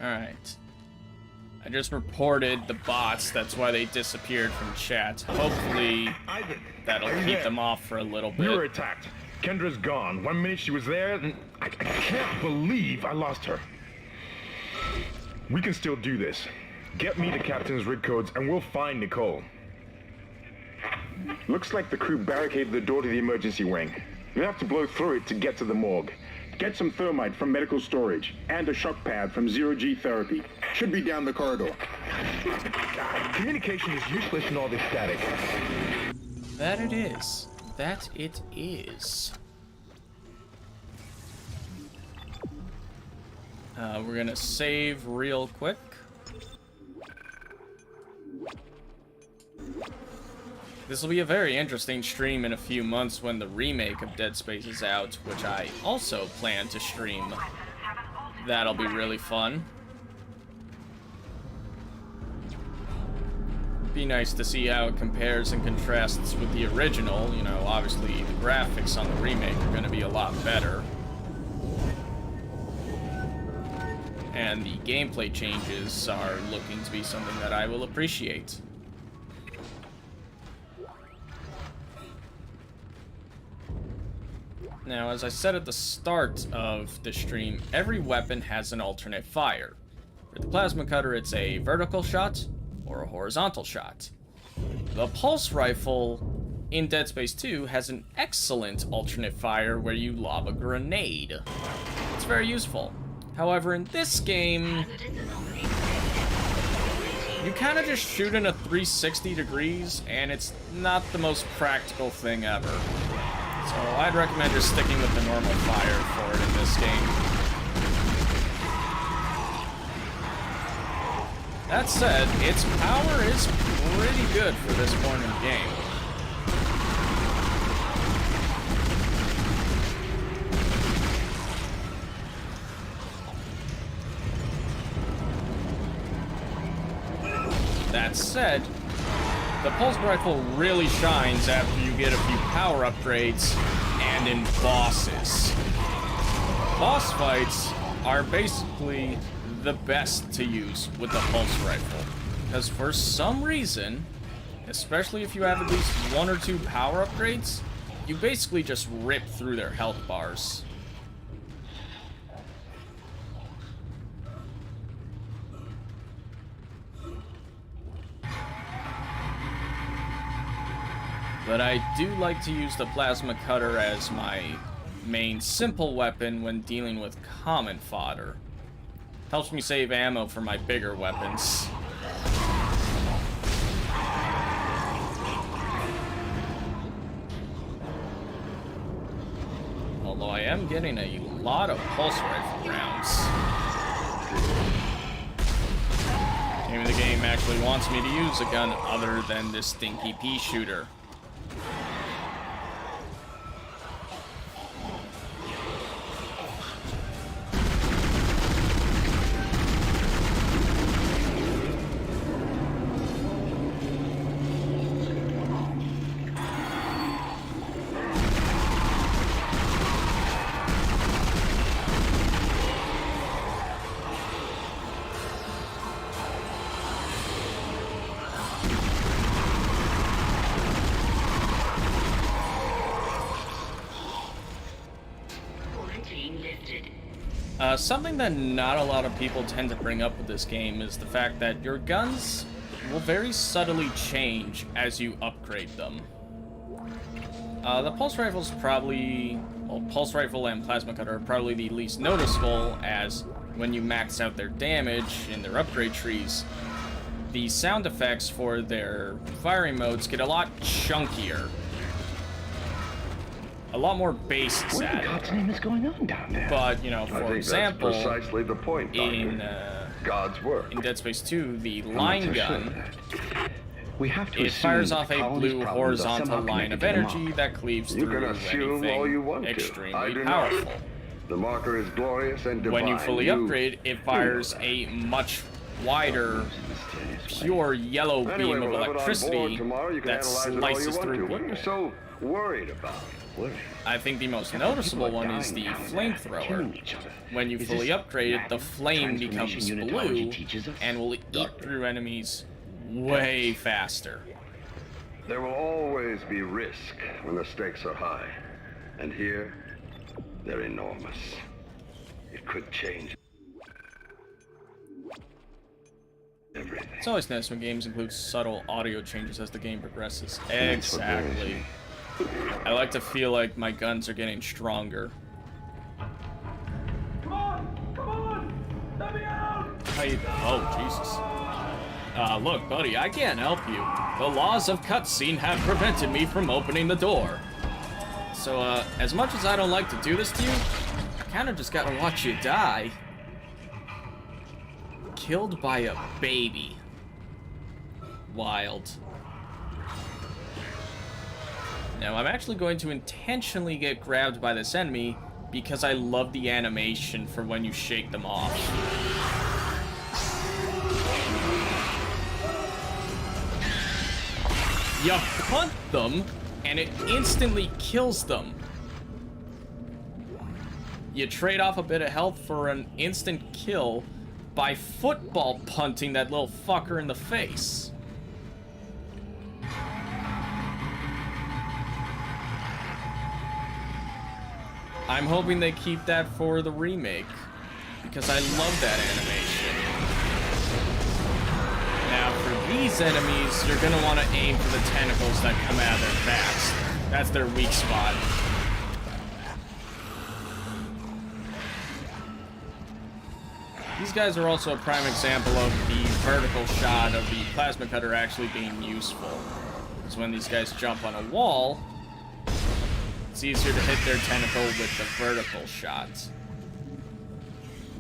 Speaker 1: Alright. I just reported the bots, that's why they disappeared from chat. Hopefully, that'll keep them off for a little bit.
Speaker 11: We were attacked. Kendra's gone. 1 minute she was there, and I can't believe I lost her. We can still do this. Get me the captain's rig codes, and we'll find Nicole. Looks like the crew barricaded the door to the emergency wing. We'll have to blow through it to get to the morgue. Get some thermite from medical storage, and a shock pad from zero-G therapy. Should be down the corridor. Communication is useless in all this static.
Speaker 1: That it is. That it is. We're gonna save real quick. This will be a very interesting stream in a few months when the remake of Dead Space is out, which I also plan to stream. That'll be really fun. be nice to see how it compares and contrasts with the original. You know, obviously the graphics on the remake are going to be a lot better. And the gameplay changes are looking to be something that I will appreciate. Now, as I said at the start of the stream, every weapon has an alternate fire. For the plasma cutter, it's a vertical shot or a horizontal shot. The pulse rifle in Dead Space 2 has an excellent alternate fire where you lob a grenade. It's very useful. However, in this game, you kind of just shoot in a 360 degrees, and it's not the most practical thing ever. So I'd recommend just sticking with the normal fire for it in this game. That said, its power is pretty good for this point in the game. That said, the pulse rifle really shines after you get a few power upgrades and in bosses. Boss fights are basically the best to use with the pulse rifle, because for some reason, especially if you have at least 1 or 2 power upgrades, you basically just rip through their health bars. But I do like to use the plasma cutter as my main simple weapon when dealing with common fodder. Helps me save ammo for my bigger weapons. Although I am getting a lot of pulse rifle rounds. Maybe the game actually wants me to use a gun other than this stinky pea shooter. Something that not a lot of people tend to bring up with this game is the fact that your guns will very subtly change as you upgrade them. The pulse rifle's probably... well, pulse rifle and plasma cutter are probably the least noticeable, as when you max out their damage in their upgrade trees, the sound effects for their firing modes get a lot chunkier. A lot more bass is added.
Speaker 14: What in God's name is going on down there?
Speaker 1: But, you know, for example,
Speaker 14: that's precisely the point, Doctor. God's work.
Speaker 1: In Dead Space 2, the line gun,
Speaker 14: we have to
Speaker 1: it fires off a blue horizontal line of energy that cleaves through anything extremely powerful.
Speaker 14: The marker is glorious and divine.
Speaker 1: When you fully upgrade, it fires a much wider, pure yellow beam of electricity that slices through people.
Speaker 14: What are you so worried about?
Speaker 1: I think the most noticeable one is the flamethrower. When you fully upgrade it, the flame becomes blue and will eat through enemies way faster.
Speaker 14: There will always be risk when the stakes are high. And here, they're enormous. It could change everything.
Speaker 1: It's always nice when games include subtle audio changes as the game progresses. Exactly. I like to feel like my guns are getting stronger.
Speaker 7: Come on! Let me out!
Speaker 1: Oh, Jesus. Look, buddy, I can't help you. The laws of cutscene have prevented me from opening the door. So, as much as I don't like to do this to you, I kinda just gotta watch you die. Killed by a baby. Wild. Now, I'm actually going to intentionally get grabbed by this enemy because I love the animation for when you shake them off. You punt them, and it instantly kills them. You trade off a bit of health for an instant kill by football punting that little fucker in the face. I'm hoping they keep that for the remake, because I love that animation. Now, for these enemies, you're gonna want to aim for the tentacles that come out of their backs. That's their weak spot. These guys are also a prime example of the vertical shot of the plasma cutter actually being useful. Because when these guys jump on a wall, it's easier to hit their tentacle with the vertical shot.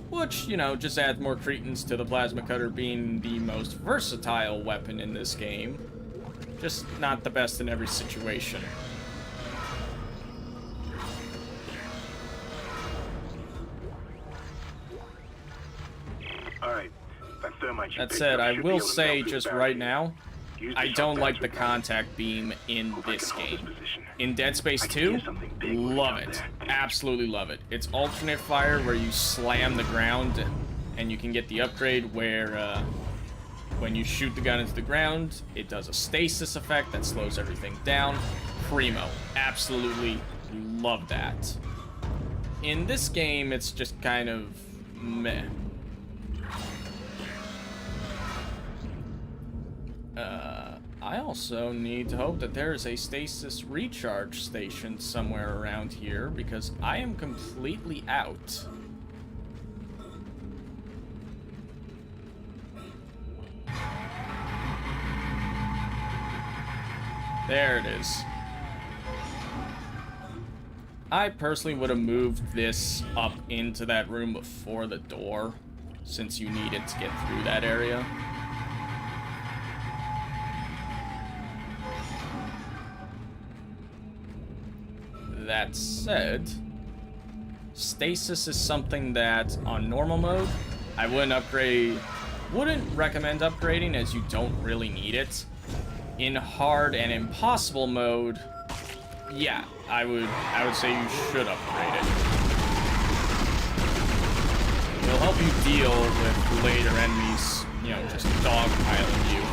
Speaker 1: Which, you know, just adds more credence to the plasma cutter being the most versatile weapon in this game. Just not the best in every situation.
Speaker 7: Alright,
Speaker 1: that said, I will say just right now, I don't like the contact beam in this game. In Dead Space 2, love it. Absolutely love it. It's alternate fire where you slam the ground and you can get the upgrade where when you shoot the gun into the ground, it does a stasis effect that slows everything down. Primo. Absolutely love that. In this game, it's just kind of meh. I also need to hope that there is a stasis recharge station somewhere around here, because I am completely out. There it is. I personally would have moved this up into that room before the door, since you need it to get through that area. That said, stasis is something that on normal mode I wouldn't recommend upgrading, as you don't really need it. In hard and impossible mode, yeah, I would say you should upgrade it. It'll help you deal with later enemies, you know, just dogpiling you.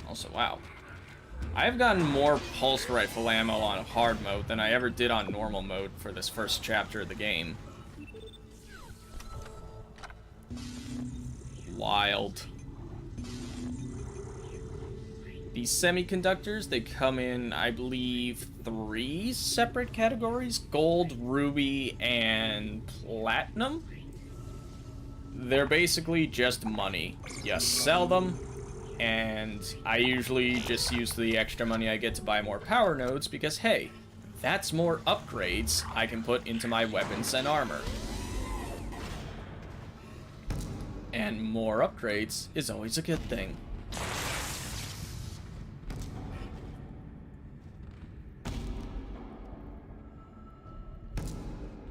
Speaker 1: Also, wow. I've gotten more pulse rifle ammo on hard mode than I ever did on normal mode for this first chapter of the game. Wild. These semiconductors, they come in, I believe, 3 separate categories: gold, ruby, and platinum. They're basically just money. You sell them, and I usually just use the extra money I get to buy more power nodes, because hey, that's more upgrades I can put into my weapons and armor. And more upgrades is always a good thing.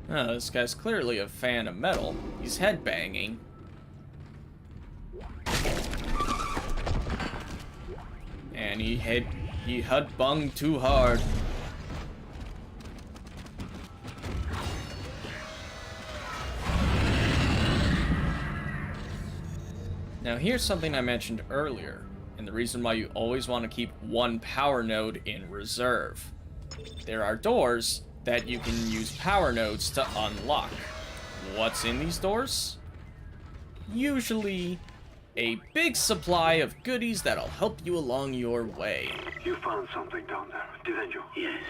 Speaker 1: Oh, this guy's clearly a fan of metal. He's headbanging. And he headbunged too hard. Now here's something I mentioned earlier, and the reason why you always want to keep one power node in reserve. There are doors that you can use power nodes to unlock. What's in these doors? Usually a big supply of goodies that'll help you along your way.
Speaker 15: You found something down there, didn't you?
Speaker 14: Yes,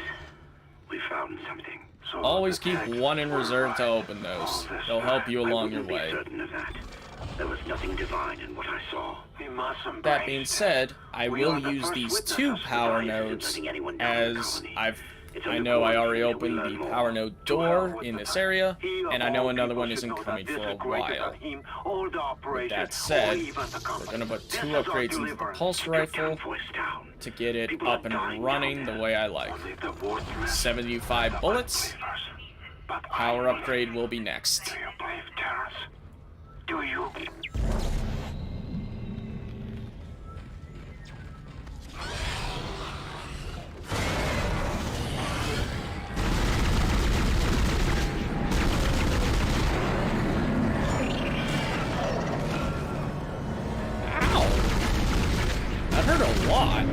Speaker 14: we found something.
Speaker 15: So
Speaker 1: always keep one in reserve to open those. They'll help you along your way.
Speaker 14: I wouldn't be certain of that. There was nothing divine in what I saw.
Speaker 1: That being said, I will use these 2 power nodes, as I know I already opened the power node door in this area, and I know another one isn't coming for a while. With that said, we're gonna put 2 upgrades into the pulse rifle to get it up and running the way I like. 75 bullets Power upgrade will be next.
Speaker 15: Do you believe Terrence? Do you?
Speaker 1: That hurt a lot.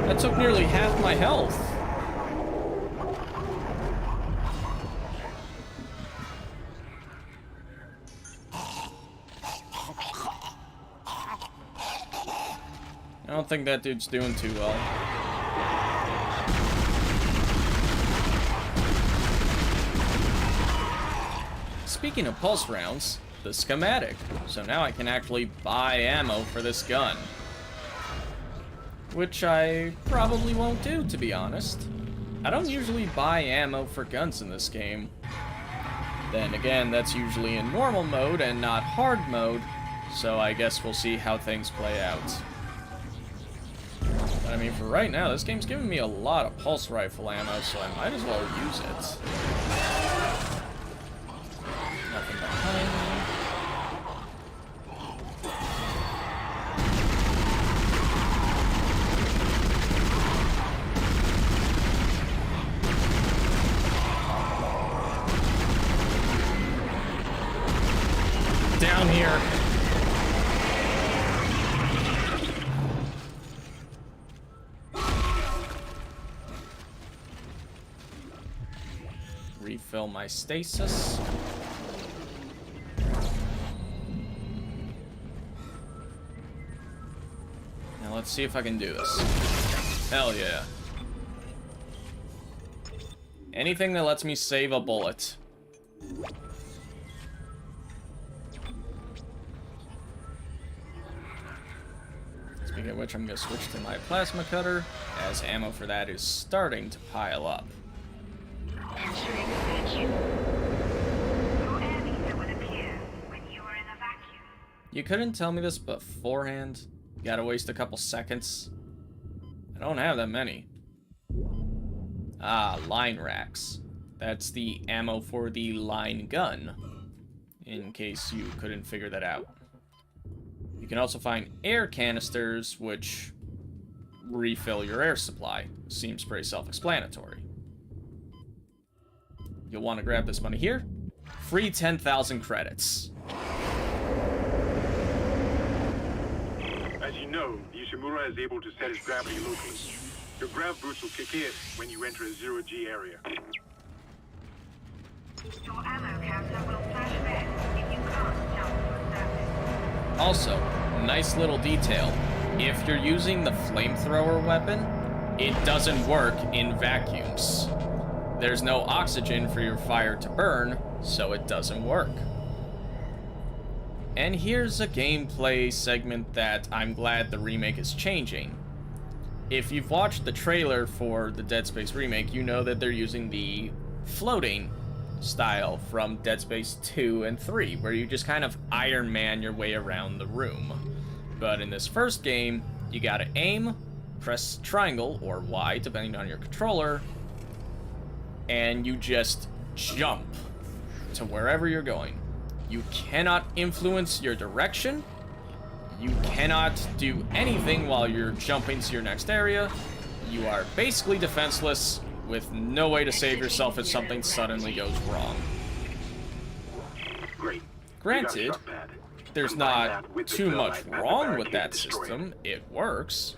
Speaker 1: That took nearly half my health. I don't think that dude's doing too well. Speaking of pulse rounds, the schematic. So now I can actually buy ammo for this gun. Which I probably won't do, to be honest. I don't usually buy ammo for guns in this game. Then again, that's usually in normal mode and not hard mode, so I guess we'll see how things play out. But I mean, for right now, this game's giving me a lot of pulse rifle ammo, so I might as well use it. Nothing behind me. Down here. Refill my stasis. Now let's see if I can do this. Hell yeah. Anything that lets me save a bullet. Speaking of which, I'm going to switch to my plasma cutter, as ammo for that is starting to pile up.
Speaker 12: Entering vacuum.
Speaker 9: Your air meter will appear when you are in a vacuum.
Speaker 1: You couldn't tell me this beforehand? You gotta waste a couple seconds? I don't have that many. Ah, line racks. That's the ammo for the line gun, in case you couldn't figure that out. You can also find air canisters, which refill your air supply. Seems pretty self-explanatory. You'll want to grab this money here. Free 10,000 credits.
Speaker 7: As you know, the Ishimura is able to set its gravity locally. Your grav boost will kick in when you enter a zero-G area.
Speaker 9: Your ammo counter will flash red if you can't jump to a surface.
Speaker 1: Also, nice little detail. If you're using the flamethrower weapon, it doesn't work in vacuums. There's no oxygen for your fire to burn, so it doesn't work. And here's a gameplay segment that I'm glad the remake is changing. If you've watched the trailer for the Dead Space remake, you know that they're using the floating style from Dead Space 2 and 3, where you just kind of Iron Man your way around the room. But in this first game, you gotta aim, press triangle or Y, depending on your controller, and you just jump to wherever you're going. You cannot influence your direction. You cannot do anything while you're jumping to your next area. You are basically defenseless, with no way to save yourself if something suddenly goes wrong.
Speaker 15: Great.
Speaker 1: Granted, there's not too much wrong with that system. It works.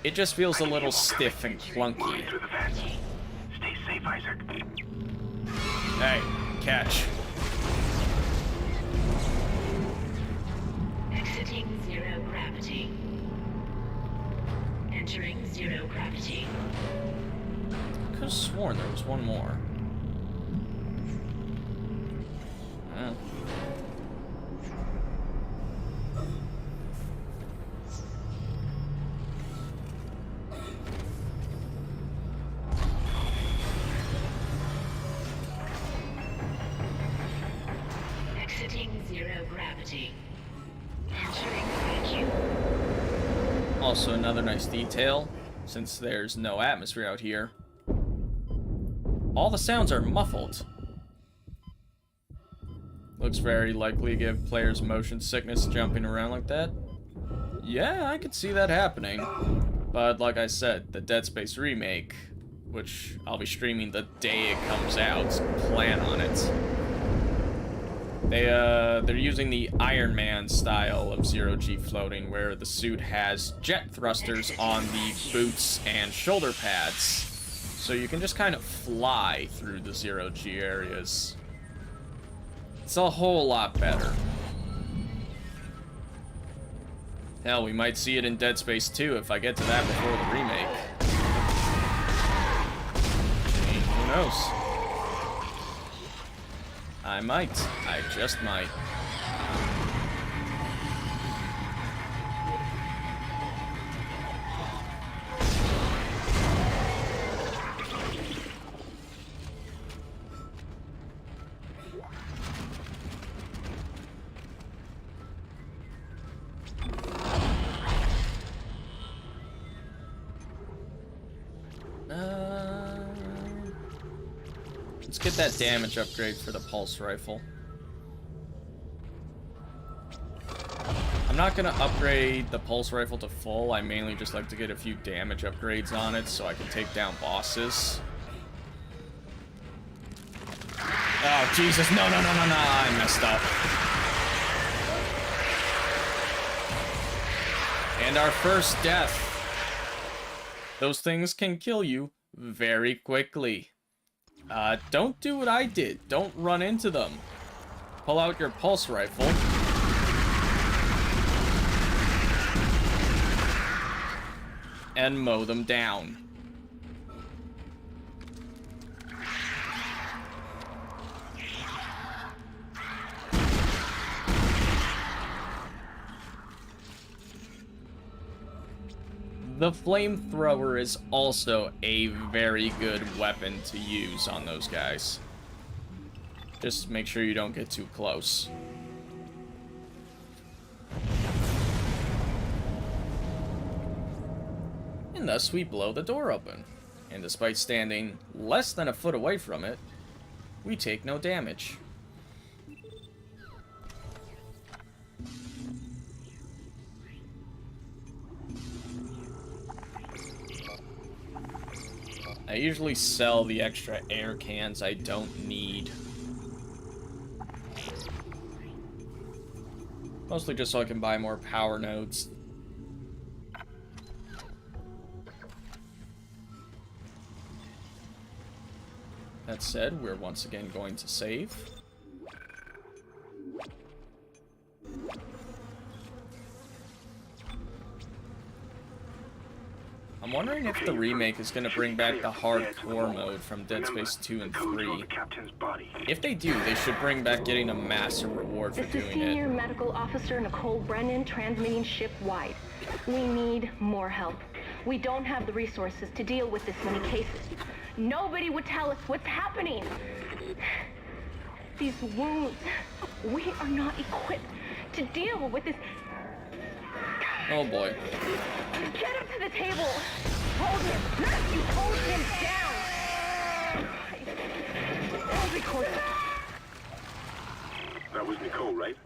Speaker 1: It just feels a little stiff and clunky.
Speaker 15: Stay safe, Isaac.
Speaker 1: Hey, catch.
Speaker 12: Exiting zero gravity. Entering zero gravity.
Speaker 1: I could have sworn there was one more. Oh.
Speaker 12: Exiting zero gravity. Entering vacuum.
Speaker 1: Also, another nice detail, since there's no atmosphere out here, all the sounds are muffled. Looks very likely to give players motion sickness jumping around like that. Yeah, I could see that happening. But like I said, the Dead Space remake, which I'll be streaming the day it comes out, plan on it. They're using the Iron Man style of zero-G floating, where the suit has jet thrusters on the boots and shoulder pads, so you can just kind of fly through the zero-G areas. It's a whole lot better. Hell, we might see it in Dead Space 2 if I get to that before the remake. Hey, who knows? I might. I just might. Let's get that damage upgrade for the pulse rifle. I'm not gonna upgrade the pulse rifle to full. I mainly just like to get a few damage upgrades on it so I can take down bosses. Oh, Jesus, no, I messed up. And our first death. Those things can kill you very quickly. Don't do what I did. Don't run into them. Pull out your pulse rifle. And mow them down. The flamethrower is also a very good weapon to use on those guys. Just make sure you don't get too close. And thus we blow the door open. And despite standing less than a foot away from it, we take no damage. I usually sell the extra air cans I don't need. Mostly just so I can buy more power nodes. That said, we're once again going to save. I'm wondering if the remake is going to bring back the hardcore mode from Dead Space 2 and 3. If they do, they should bring back getting a massive reward for
Speaker 2: This is
Speaker 1: doing
Speaker 2: Senior
Speaker 1: it.
Speaker 2: Medical Officer Nicole Brennan transmitting ship-wide. We need more help. We don't have the resources to deal with this many cases. Nobody would tell us what's happening. These wounds, we are not equipped to deal with this.
Speaker 1: Oh boy.
Speaker 2: Get him to the table. Hold him. Nurse, you hold him down. I'll record it.
Speaker 15: That was Nicole, right?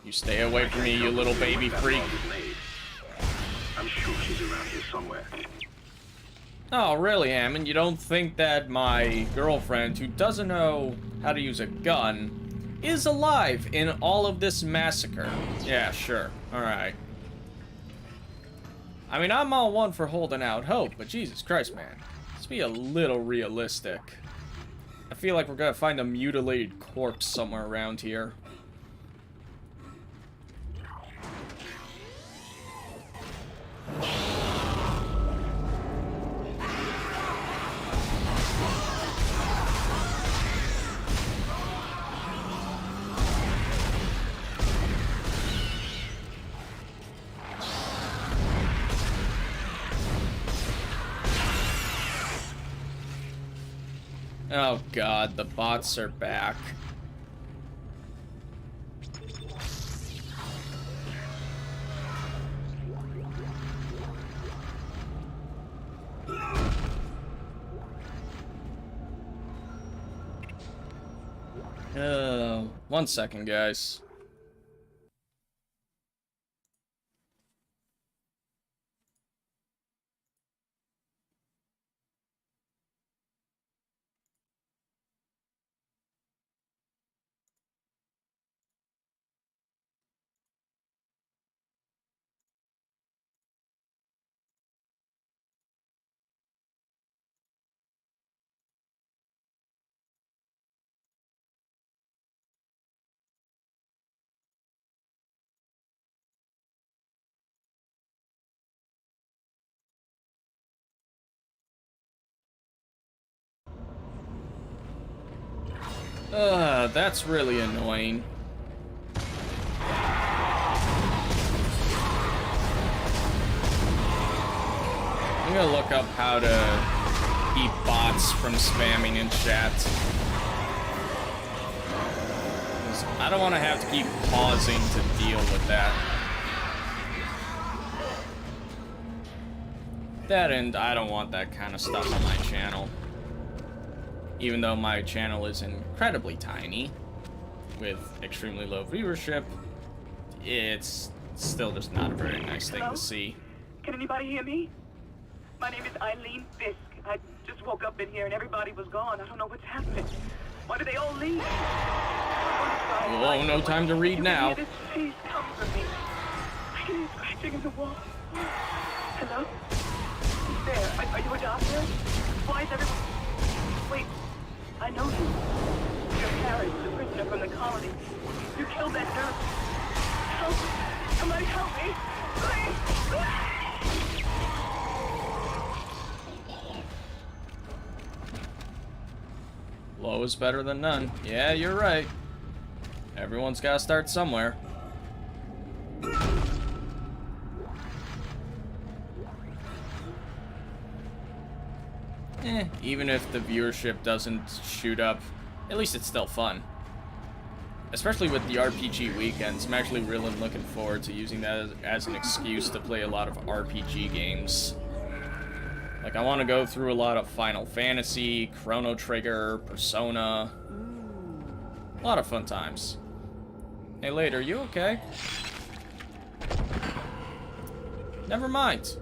Speaker 1: You stay away from me, you little baby freak.
Speaker 15: I'm sure she's around here somewhere.
Speaker 1: Oh, really, Hammond? You don't think that my girlfriend, who doesn't know how to use a gun, is alive in all of this massacre? Yeah, sure. Alright. I mean, I'm all one for holding out hope, but Jesus Christ, man. Let's be a little realistic. I feel like we're gonna find a mutilated corpse somewhere around here. Oh god, the bots are back. 1 second, guys. That's really annoying. I'm gonna look up how to keep bots from spamming in chat. 'Cause I don't want to have to keep pausing to deal with that. That and I don't want that kind of stuff on my channel. Even though my channel is incredibly tiny, with extremely low viewership, it's still just not a very nice thing to see.
Speaker 16: Can anybody hear me? My name is Eileen Fisk. I just woke up in here and everybody was gone. I don't know what's happening. Why did they all leave?
Speaker 1: Oh, no time to read now.
Speaker 16: This face come from me. I can hear scratching in the wall. Hello? There. Are you a doctor? Why is everyone... Wait. I know you. Your parents, the prisoner from the colony. You killed that nurse. Help! Somebody help me! Please!
Speaker 1: Low is better than none. Yeah, you're right. Everyone's gotta start somewhere. Even if the viewership doesn't shoot up, at least it's still fun. Especially with the RPG weekends, I'm actually really looking forward to using that as an excuse to play a lot of RPG games. Like, I want to go through a lot of Final Fantasy, Chrono Trigger, Persona. A lot of fun times. Hey, Late, are you okay? Never mind.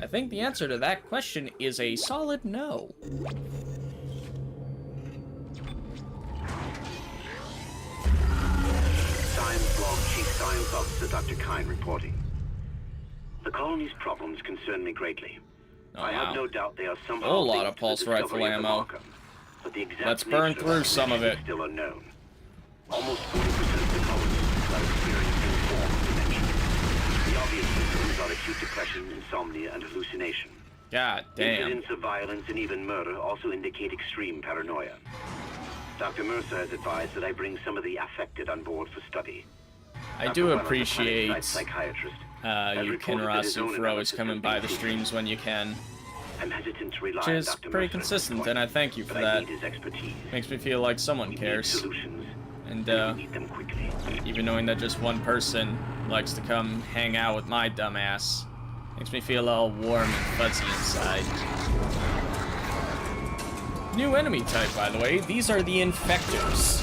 Speaker 1: I think the answer to that question is a solid no.
Speaker 15: Science log, Chief Science Officer Dr. Kine reporting. The colony's problems concern me greatly. I have no doubt they are somehow
Speaker 1: a whole lot
Speaker 15: linked
Speaker 1: of pulse
Speaker 15: to the
Speaker 1: rifle
Speaker 15: discovery of the
Speaker 1: ammo.
Speaker 15: marker, but the exact
Speaker 1: Let's burn
Speaker 15: nature
Speaker 1: through
Speaker 15: of
Speaker 1: some of it.
Speaker 15: is still unknown. Almost 40% of the colonists are experiencing a form of dementia. The obvious symptoms are acute depression, insomnia, and hallucination.
Speaker 1: God damn.
Speaker 15: Incidents of violence and even murder also indicate extreme paranoia. Dr. Mercer has advised that I bring some of the affected on board for study.
Speaker 1: I do appreciate you, Kinrasu, for always coming by the streams when you can.
Speaker 15: I'm hesitant to rely
Speaker 1: Which
Speaker 15: on
Speaker 1: is
Speaker 15: Dr.
Speaker 1: pretty
Speaker 15: Mercer
Speaker 1: consistent, and I thank you for that. Makes me feel like someone cares. And, even knowing that just one person likes to come hang out with my dumbass makes me feel all warm and fuzzy inside. New enemy type, by the way. These are the Infectors.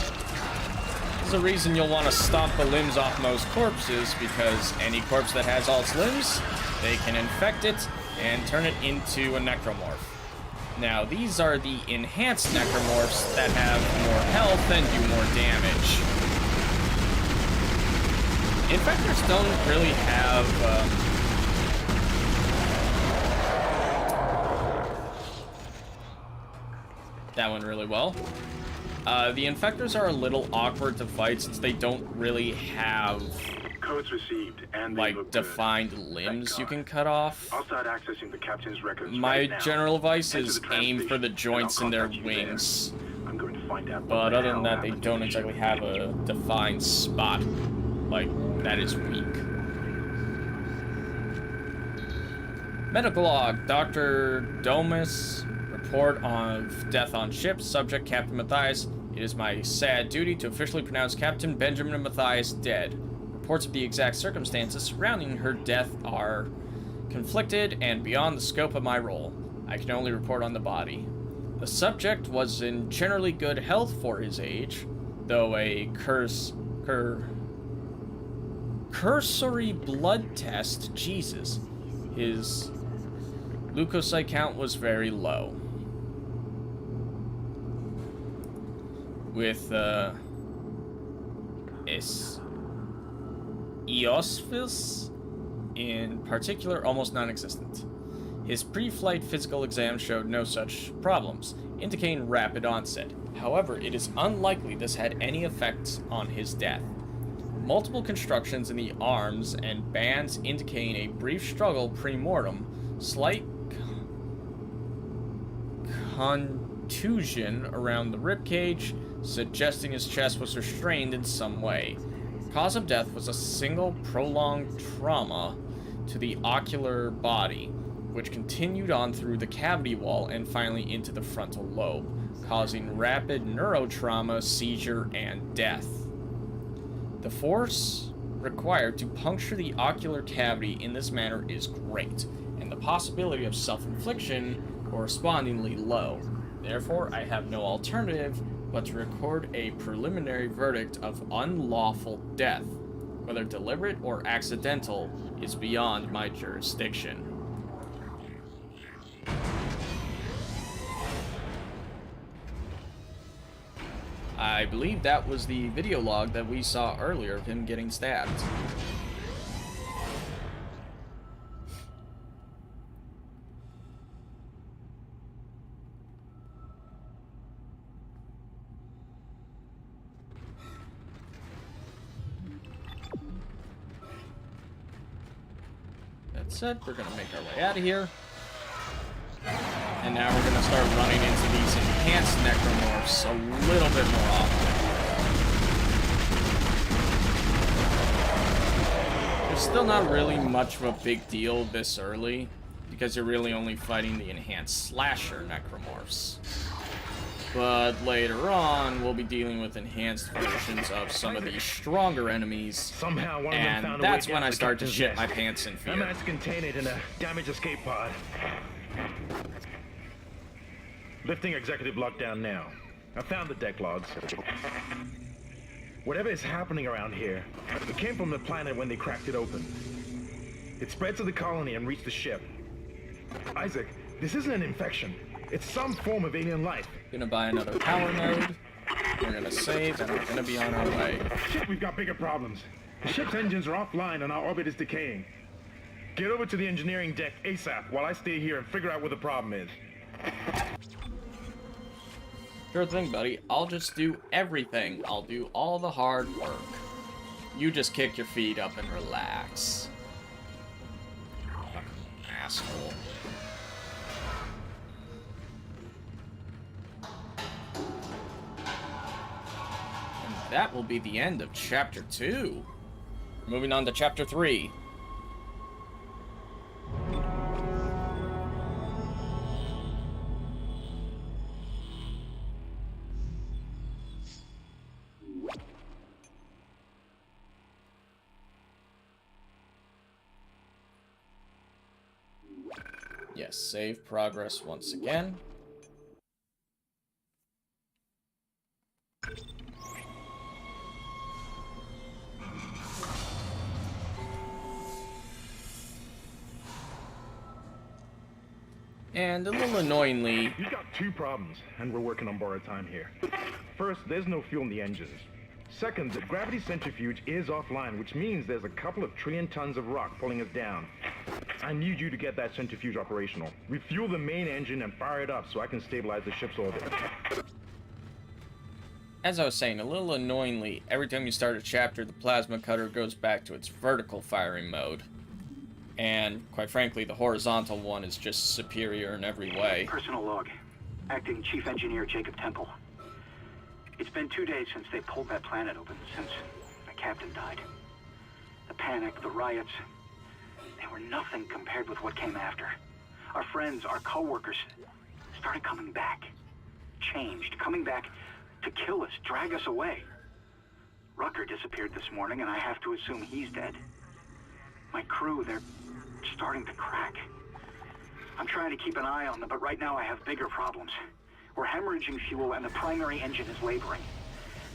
Speaker 1: There's a reason you'll want to stomp the limbs off most corpses, because any corpse that has all its limbs, they can infect it and turn it into a necromorph. Now, these are the enhanced necromorphs that have more health and do more damage. Infectors don't really have that one really well. The Infectors are a little awkward to fight since they don't really have
Speaker 15: Codes received and
Speaker 1: like defined limbs you can cut off.
Speaker 15: I'll start accessing the captain's records.
Speaker 1: My general advice is aim for the joints in their wings.
Speaker 15: I'm going to find out.
Speaker 1: But other than that, they don't exactly have a defined spot like that is weak. Medical log, Dr. Domus, report of death on ship, subject Captain Matthias. It is my sad duty to officially pronounce Captain Benjamin Matthias dead. Reports of the exact circumstances surrounding her death are conflicted and beyond the scope of my role. I can only report on the body. The subject was in generally good health for his age, though a cursory blood test, Jesus, his leukocyte count was very low. With eosinophils in particular almost non-existent. His pre-flight physical exam showed no such problems, indicating rapid onset. However, it is unlikely this had any effect on his death. Multiple constructions in the arms and bands indicating a brief struggle pre-mortem, slight contusion around the ribcage, suggesting his chest was restrained in some way. Cause of death was a single prolonged trauma to the ocular body, which continued on through the cavity wall and finally into the frontal lobe, causing rapid neurotrauma, seizure, and death. The force required to puncture the ocular cavity in this manner is great, and the possibility of self-infliction correspondingly low. Therefore, I have no alternative but to record a preliminary verdict of unlawful death. Whether deliberate or accidental is beyond my jurisdiction. I believe that was the video log that we saw earlier of him getting stabbed. That said, we're gonna make our way out of here. And now we're gonna start running into these enhanced necromorphs a little bit more often. It's still not really much of a big deal this early, because you're really only fighting the enhanced slasher necromorphs. But later on, we'll be dealing with enhanced versions of some of these stronger enemies, and that's when I start to shit my pants in fear.
Speaker 11: I managed to contain it in a damage escape pod. Lifting executive lockdown now. I found the deck logs. Whatever is happening around here, it came from the planet when they cracked it open. It spread to the colony and reached the ship. Isaac, this isn't an infection. It's some form of alien life.
Speaker 1: Gonna buy another power node. We're gonna save, and we're gonna be on our way.
Speaker 11: Shit, we've got bigger problems. The ship's engines are offline and our orbit is decaying. Get over to the engineering deck ASAP while I stay here and figure out what the problem is.
Speaker 1: Sure thing, buddy. I'll just do everything. I'll do all the hard work. You just kick your feet up and relax. Fucking asshole. And that will be the end of Chapter 2. Moving on to Chapter 3. Yes, save progress once again. And a little annoyingly...
Speaker 11: You've got two problems, and we're working on borrowed time here. First, there's no fuel in the engines. Second, the gravity centrifuge is offline, which means there's a couple of trillion tons of rock pulling us down. I need you to get that centrifuge operational. Refuel the main engine and fire it up so I can stabilize the ship's orbit.
Speaker 1: As I was saying, a little annoyingly, every time you start a chapter, the plasma cutter goes back to its vertical firing mode. And, quite frankly, the horizontal one is just superior in every way.
Speaker 7: Personal log. Acting Chief Engineer Jacob Temple. It's been 2 days since they pulled that planet open, since my captain died. The panic, the riots, they were nothing compared with what came after. Our friends, our co-workers, started coming back. Changed, coming back to kill us, drag us away. Rucker disappeared this morning, and I have to assume he's dead. My crew, they're starting to crack. I'm trying to keep an eye on them, but right now I have bigger problems. We're hemorrhaging fuel and the primary engine is laboring.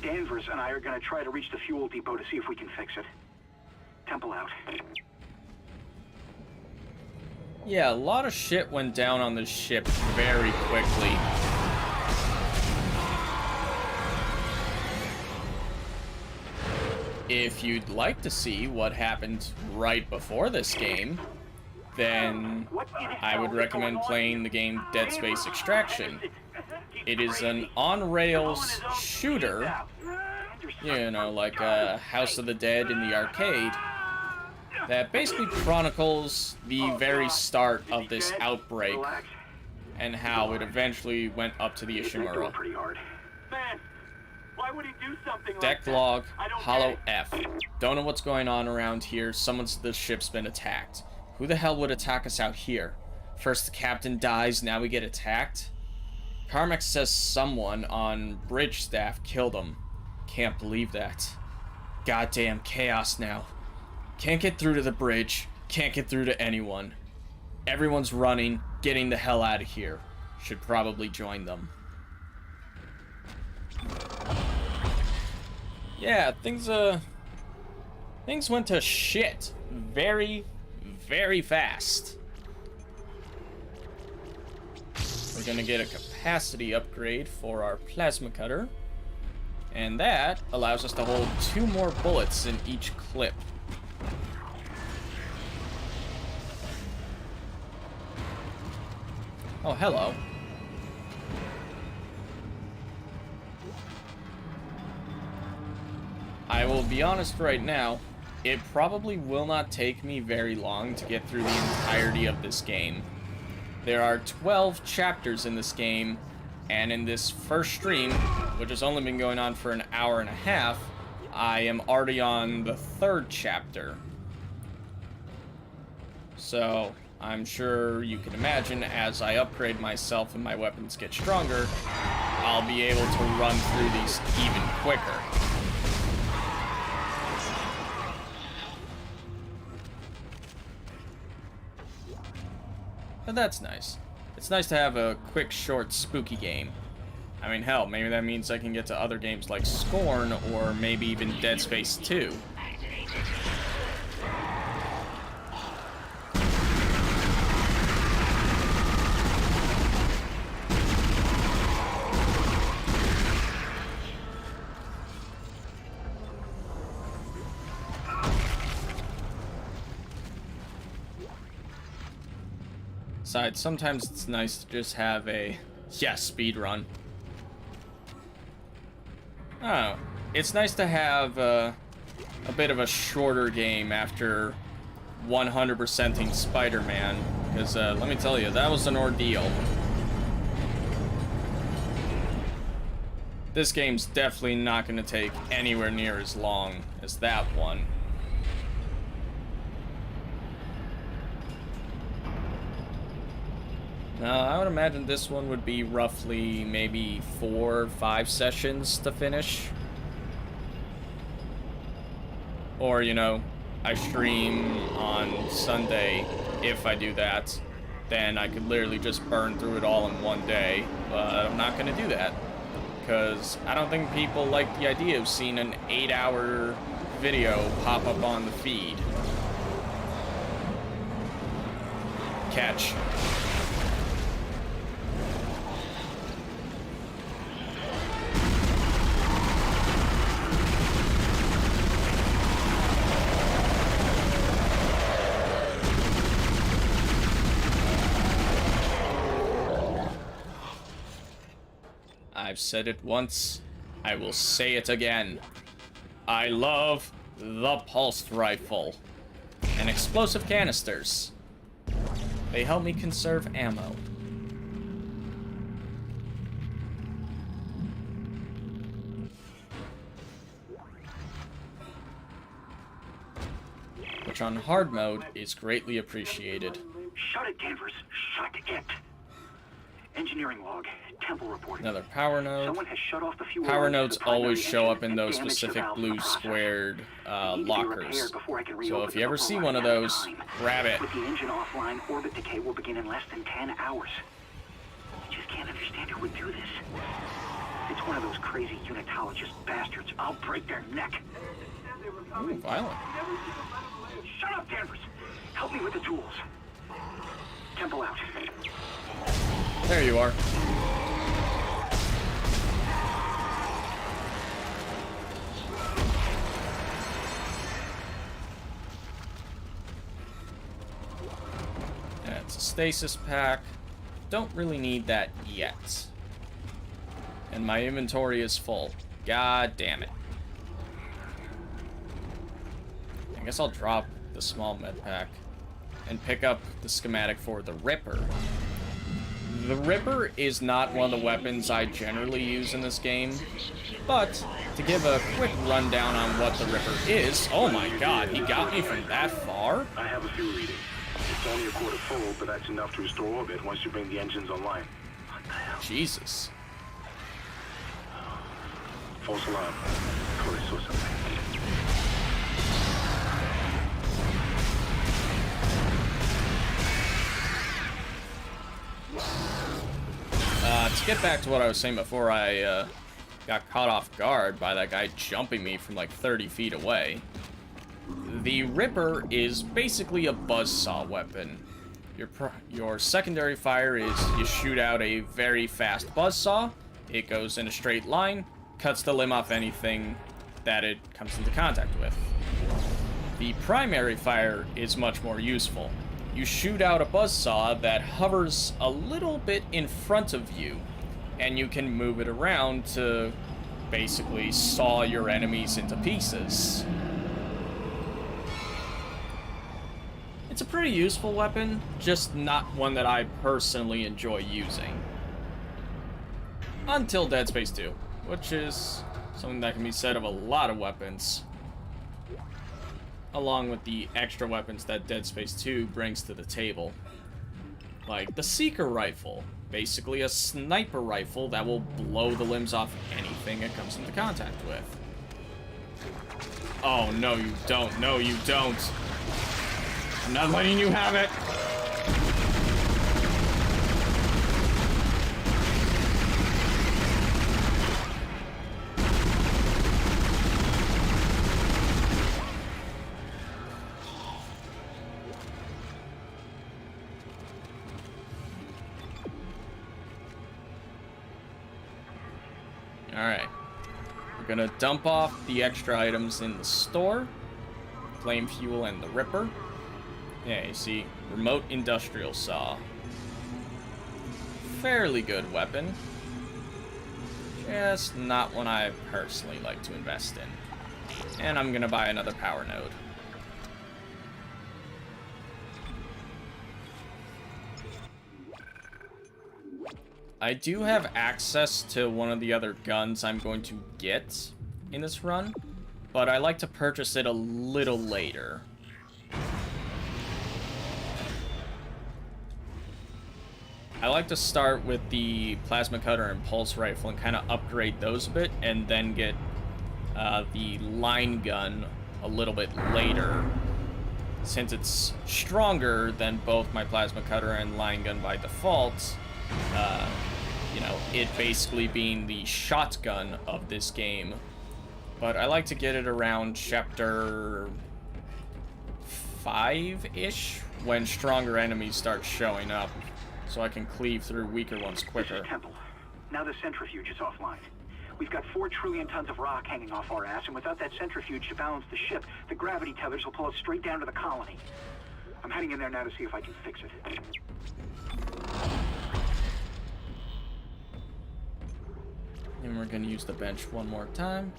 Speaker 7: Danvers and I are gonna try to reach the fuel depot to see if we can fix it. Temple out.
Speaker 1: Yeah, a lot of shit went down on this ship very quickly. If you'd like to see what happened right before this game, then I would recommend playing the game Dead Space Extraction. It is an on-rails shooter, you know, like House of the Dead in the arcade, that basically chronicles the very start of this outbreak and how it eventually went up to the Ishimura.
Speaker 7: Man, why would he do something like
Speaker 1: Deck
Speaker 7: that?
Speaker 1: log,
Speaker 7: I don't
Speaker 1: Hollow
Speaker 7: get
Speaker 1: F. Don't know what's going on around here. The ship's been attacked. Who the hell would attack us out here? First the captain dies, now we get attacked? Carmack says someone on bridge staff killed him. Can't believe that. Goddamn chaos now. Can't get through to the bridge. Can't get through to anyone. Everyone's running, getting the hell out of here. Should probably join them. Yeah, things went to shit very, very fast. We're gonna get a capacity upgrade for our plasma cutter, and that allows us to hold 2 more bullets in each clip. Oh, hello. I will be honest right now, it probably will not take me very long to get through the entirety of this game. There are 12 chapters in this game, and in this first stream, which has only been going on for an hour and a half, I am already on the 3rd chapter. So, I'm sure you can imagine, as I upgrade myself and my weapons get stronger, I'll be able to run through these even quicker. But that's nice. It's nice to have a quick, short, spooky game. I mean, hell, maybe that means I can get to other games like Scorn, or maybe even Dead Space 2. Besides, sometimes it's nice to just have a, speed run. I don't know. It's nice to have a bit of a shorter game after 100%ing Spider-Man, because let me tell you, that was an ordeal. This game's definitely not going to take anywhere near as long as that one. Now, I would imagine this one would be roughly maybe 4 or 5 sessions to finish. Or, you know, I stream on Sunday. If I do that, then I could literally just burn through it all in one day. But I'm not going to do that, because I don't think people like the idea of seeing an 8-hour video pop up on the feed. Catch. I've said it once, I will say it again. I love the pulse rifle and explosive canisters. They help me conserve ammo. Which on hard mode is greatly appreciated.
Speaker 7: Shut it, Danvers. Shut it. Engineering log. Temple report.
Speaker 1: Another power node.
Speaker 7: Someone has shut off the fuel
Speaker 1: Power
Speaker 7: lines to
Speaker 1: nodes
Speaker 7: the primary
Speaker 1: always show up
Speaker 7: engine
Speaker 1: in those
Speaker 7: and damaged the
Speaker 1: specific
Speaker 7: valve in
Speaker 1: blue
Speaker 7: the process.
Speaker 1: squared
Speaker 7: Need to be
Speaker 1: lockers.
Speaker 7: repaired before I can
Speaker 1: So
Speaker 7: reopen
Speaker 1: if you
Speaker 7: the
Speaker 1: ever see
Speaker 7: line
Speaker 1: one of
Speaker 7: at a
Speaker 1: those,
Speaker 7: time.
Speaker 1: grab it.
Speaker 7: With the engine offline, orbit decay will begin in less than 10 hours. Just just can't understand who would do this. It's one of those crazy unitologist bastards. I'll break their neck.
Speaker 1: Ooh, violent.
Speaker 7: Shut up, Danvers. Help me with the tools. Temple out.
Speaker 1: There you are. That's a stasis pack. Don't really need that yet. And my inventory is full. God damn it. I guess I'll drop the small med pack and pick up the schematic for the Ripper. The Ripper is not one of the weapons I generally use in this game, but to give a quick rundown on what the Ripper is, oh my god, he got me from that far?
Speaker 4: I have a few readings. It's only a quarter full, but that's enough to restore orbit once you bring the engines online.
Speaker 7: What the hell?
Speaker 1: Jesus.
Speaker 4: False alarm. Thought I saw something.
Speaker 1: To get back to what I was saying before I got caught off guard by that guy jumping me from like 30 feet away. The Ripper is basically a buzzsaw weapon. Your secondary fire is you shoot out a very fast buzzsaw. It goes in a straight line, cuts the limb off anything that it comes into contact with. The primary fire is much more useful. You shoot out a buzzsaw that hovers a little bit in front of you, and you can move it around to basically saw your enemies into pieces. It's a pretty useful weapon, just not one that I personally enjoy using. Until Dead Space 2, which is something that can be said of a lot of weapons, along with the extra weapons that Dead Space 2 brings to the table. Like the Seeker Rifle, basically a sniper rifle that will blow the limbs off anything it comes into contact with. Oh, no you don't, no you don't. I'm not letting you have it. Alright. We're gonna dump off the extra items in the store. Flame fuel and the Ripper. Yeah, you see, remote industrial saw. Fairly good weapon. Just not one I personally like to invest in. And I'm gonna buy another power node. I do have access to one of the other guns I'm going to get in this run, but I like to purchase it a little later. I like to start with the plasma cutter and pulse rifle and kind of upgrade those a bit, and then get the line gun a little bit later, since it's stronger than both my plasma cutter and line gun by default. You know, it basically being the shotgun of this game. But I like to get it around chapter 5-ish, when stronger enemies start showing up, so I can cleave through weaker ones quicker.
Speaker 7: This is Temple. Now the centrifuge is offline. We've got 4 trillion tons of rock hanging off our ass, and without that centrifuge to balance the ship, the gravity tethers will pull us straight down to the colony. I'm heading in there now to see if I can fix it.
Speaker 1: And we're gonna use the bench one more time.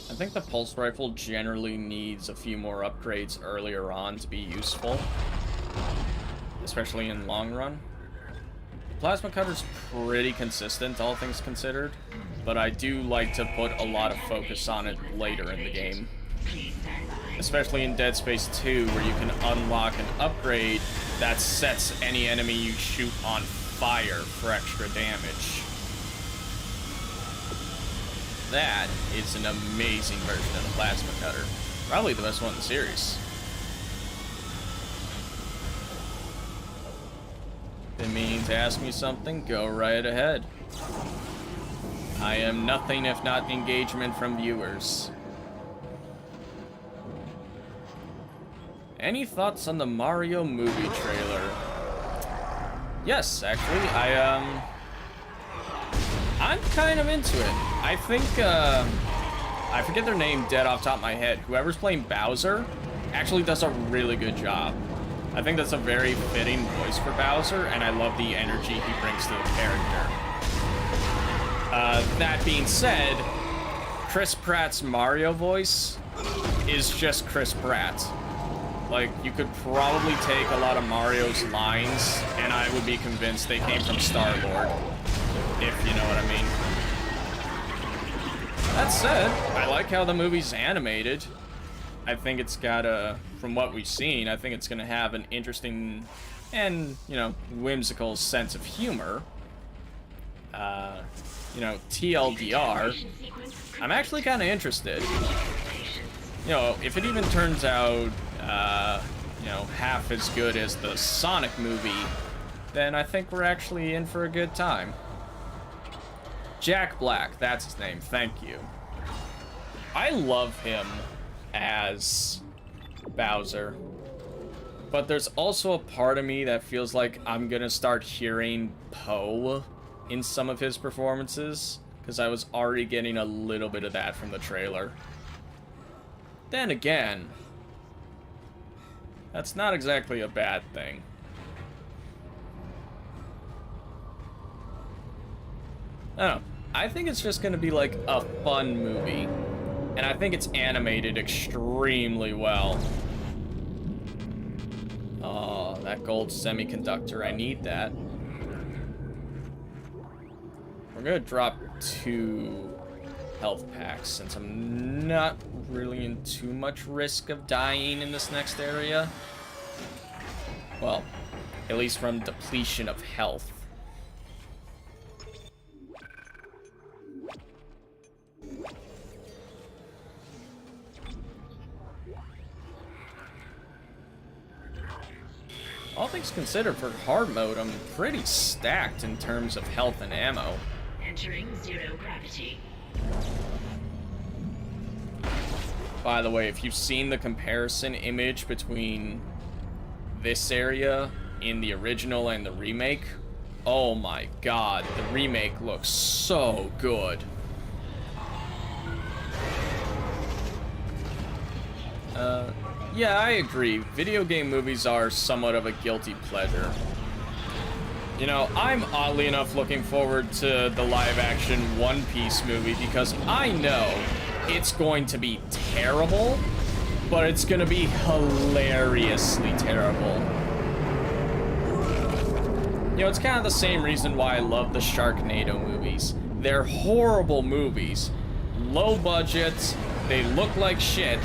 Speaker 1: I think the pulse rifle generally needs a few more upgrades earlier on to be useful, especially in long run. The plasma cutter's pretty consistent, all things considered, but I do like to put a lot of focus on it later in the game. Especially in Dead Space 2, where you can unlock an upgrade that sets any enemy you shoot on fire for extra damage. that is an amazing version of the plasma cutter. Probably the best one in the series. If you mean to ask me something, go right ahead. I am nothing if not engagement from viewers. Any thoughts on the Mario movie trailer? Yes, actually, I'm kind of into it. I think, I forget their name dead off the top of my head. Whoever's playing Bowser actually does a really good job. I think that's a very fitting voice for Bowser, and I love the energy he brings to the character. That being said, Chris Pratt's Mario voice is just Chris Pratt. Like, you could probably take a lot of Mario's lines, and I would be convinced they came from Star-Lord, if you know what I mean. That said, I like how the movie's animated. I think it's got a, from what we've seen, I think it's going to have an interesting and, you know, whimsical sense of humor. You know, TLDR, I'm actually kind of interested. You know, if it even turns out, you know, half as good as the Sonic movie, then I think we're actually in for a good time. Jack Black, that's his name, thank you. I love him as Bowser, but there's also a part of me that feels like I'm gonna start hearing Poe in some of his performances, because I was already getting a little bit of that from the trailer. Then again, that's not exactly a bad thing. I don't know. I think it's just gonna be like a fun movie. And I think it's animated extremely well. Oh, that gold semiconductor. I need that. We're gonna drop 2 health packs since I'm not really in too much risk of dying in this next area. Well, at least from depletion of health. All things considered, for hard mode, I'm pretty stacked in terms of health and ammo.
Speaker 12: Entering zero gravity.
Speaker 1: By the way, if you've seen the comparison image between this area in the original and the remake, oh my god, the remake looks so good. Yeah, I agree. Video game movies are somewhat of a guilty pleasure. You know, I'm oddly enough looking forward to the live-action One Piece movie because I know it's going to be terrible, but it's going to be hilariously terrible. You know, it's kind of the same reason why I love the Sharknado movies. They're horrible movies. Low budget, they look like shit.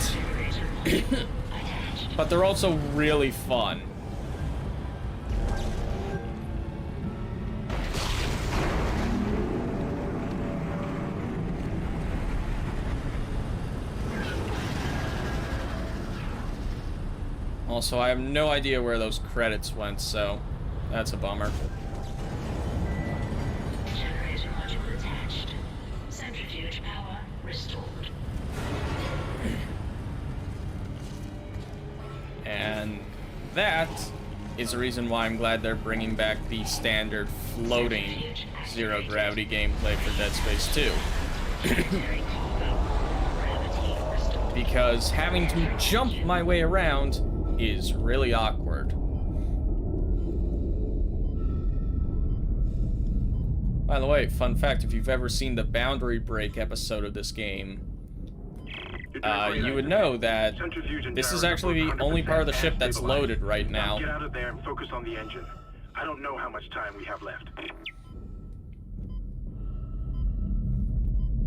Speaker 1: But they're also really fun. Also, I have no idea where those credits went, so that's a bummer.
Speaker 12: Generator module attached. Centrifuge power restored.
Speaker 1: And that is the reason why I'm glad they're bringing back the standard floating zero gravity gameplay for Dead Space 2. Because having to jump my way around is really awkward. By the way, fun fact, if you've ever seen the Boundary Break episode of this game, you would know that this is actually the only part of the ship that's loaded right now.
Speaker 7: Get out of there and focus on the engine. I don't know how much time we have left.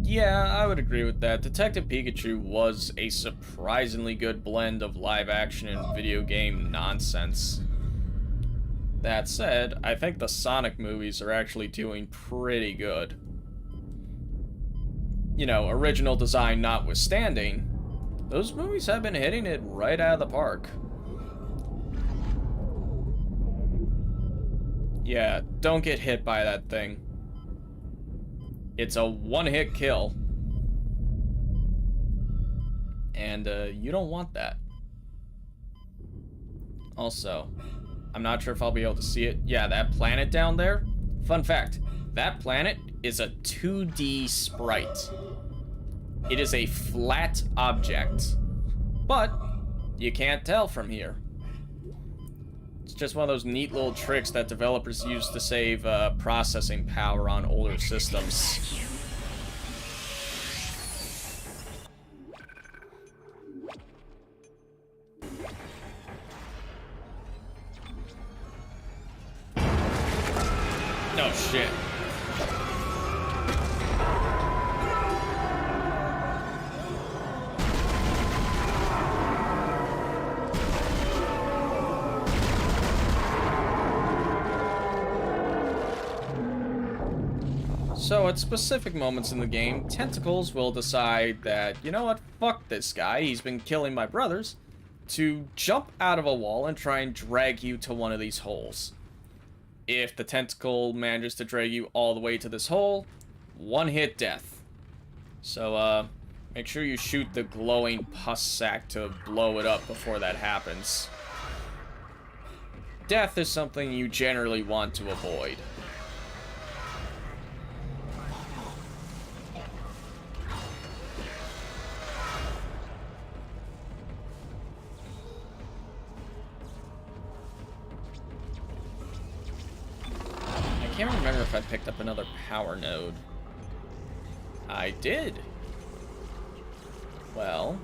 Speaker 1: Yeah, I would agree with that. Detective Pikachu was a surprisingly good blend of live action and video game nonsense. That said, I think the Sonic movies are actually doing pretty good. you know, original design notwithstanding, those movies have been hitting it right out of the park. Yeah, don't get hit by that thing. It's a one-hit kill. And, you don't want that. Also, I'm not sure if I'll be able to see it. Yeah, that planet down there. Fun fact, that planet is a 2D sprite. It is a flat object. But, you can't tell from here. It's just one of those neat little tricks that developers use to save processing power on older systems. No shit. So at specific moments in the game, Tentacles will decide that, you know what, fuck this guy, he's been killing my brothers, to jump out of a wall and try and drag you to one of these holes. If the tentacle manages to drag you all the way to this hole, one-hit death. So, make sure you shoot the glowing pus sac to blow it up before that happens. Death is something you generally want to avoid. I can't remember if I picked up another power node. I did. Well,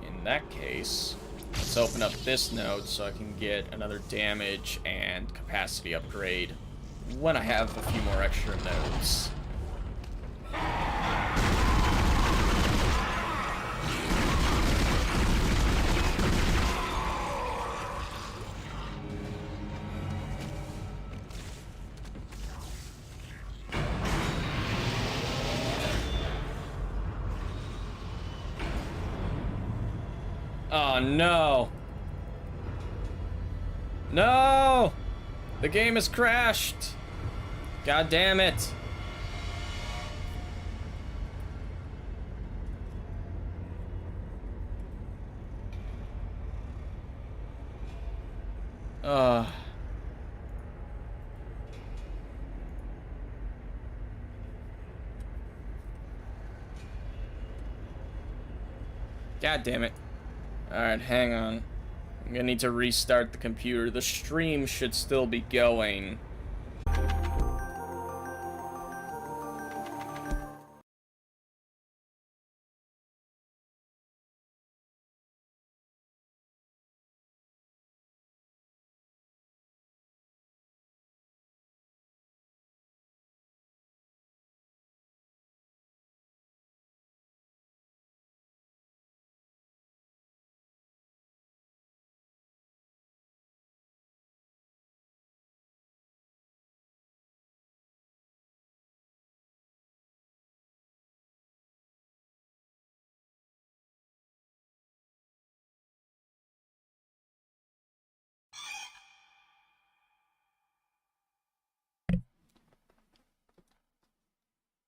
Speaker 1: in that case, let's open up this node so I can get another damage and capacity upgrade when I have a few more extra nodes. Oh no! No! The game has crashed! God damn it! God damn it. Alright, hang on. I'm gonna need to restart the computer. The stream should still be going.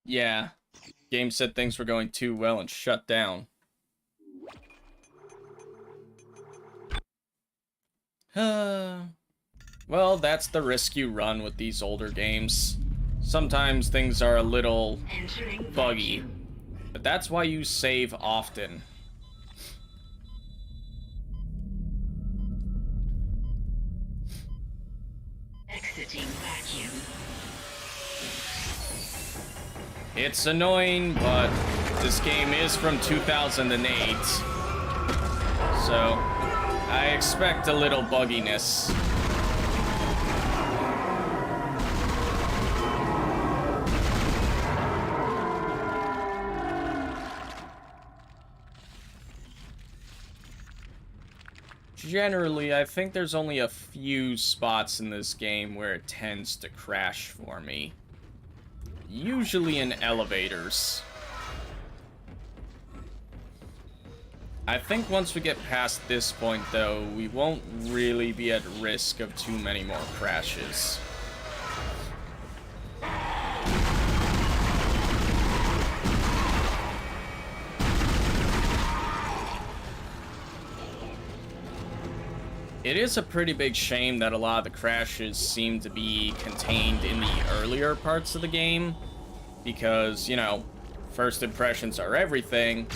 Speaker 1: Yeah. Game said things were going too well and shut down. Well, that's the risk you run with these older games. Sometimes things are a little buggy, but that's why you save often.
Speaker 12: Exiting vacuum.
Speaker 1: It's annoying, but this game is from 2008, so I expect a little bugginess. Generally, I think there's only a few spots in this game where it tends to crash for me. Usually in elevators. I think once we get past this point, though, we won't really be at risk of too many more crashes. It is a pretty big shame that a lot of the crashes seem to be contained in the earlier parts of the game, because, you know, first impressions are everything,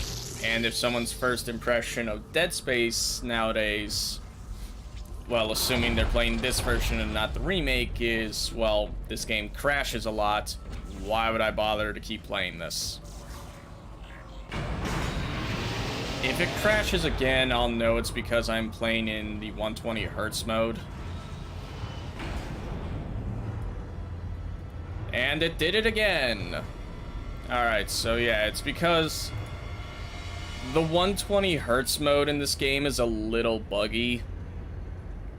Speaker 1: and if someone's first impression of Dead Space nowadays, well, assuming they're playing this version and not the remake, is, well, this game crashes a lot, why would I bother to keep playing this? If it crashes again, I'll know it's because I'm playing in the 120 Hz mode. And it did it again! Alright, so yeah, it's because the 120 Hz mode in this game is a little buggy.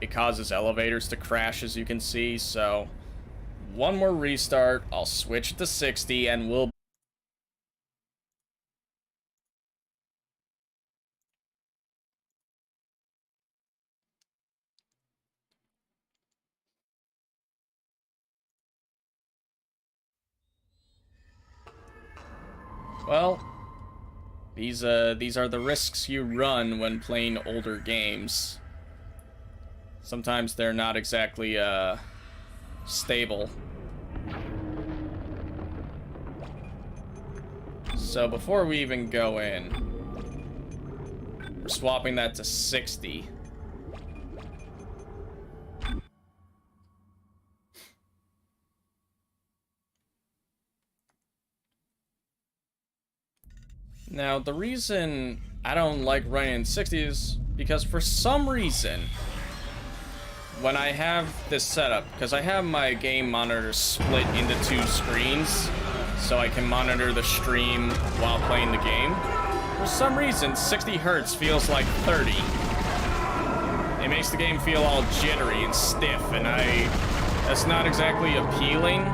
Speaker 1: It causes elevators to crash, as you can see, so one more restart, I'll switch it to 60, and we'll... Well, these are the risks you run when playing older games. Sometimes they're not exactly, stable. So before we even go in, we're swapping that to 60. Now, the reason I don't like running in 60 is because for some reason, when I have this setup, because I have my game monitor split into 2 screens, so I can monitor the stream while playing the game, for some reason, 60 Hz feels like 30. It makes the game feel all jittery and stiff, and that's not exactly appealing.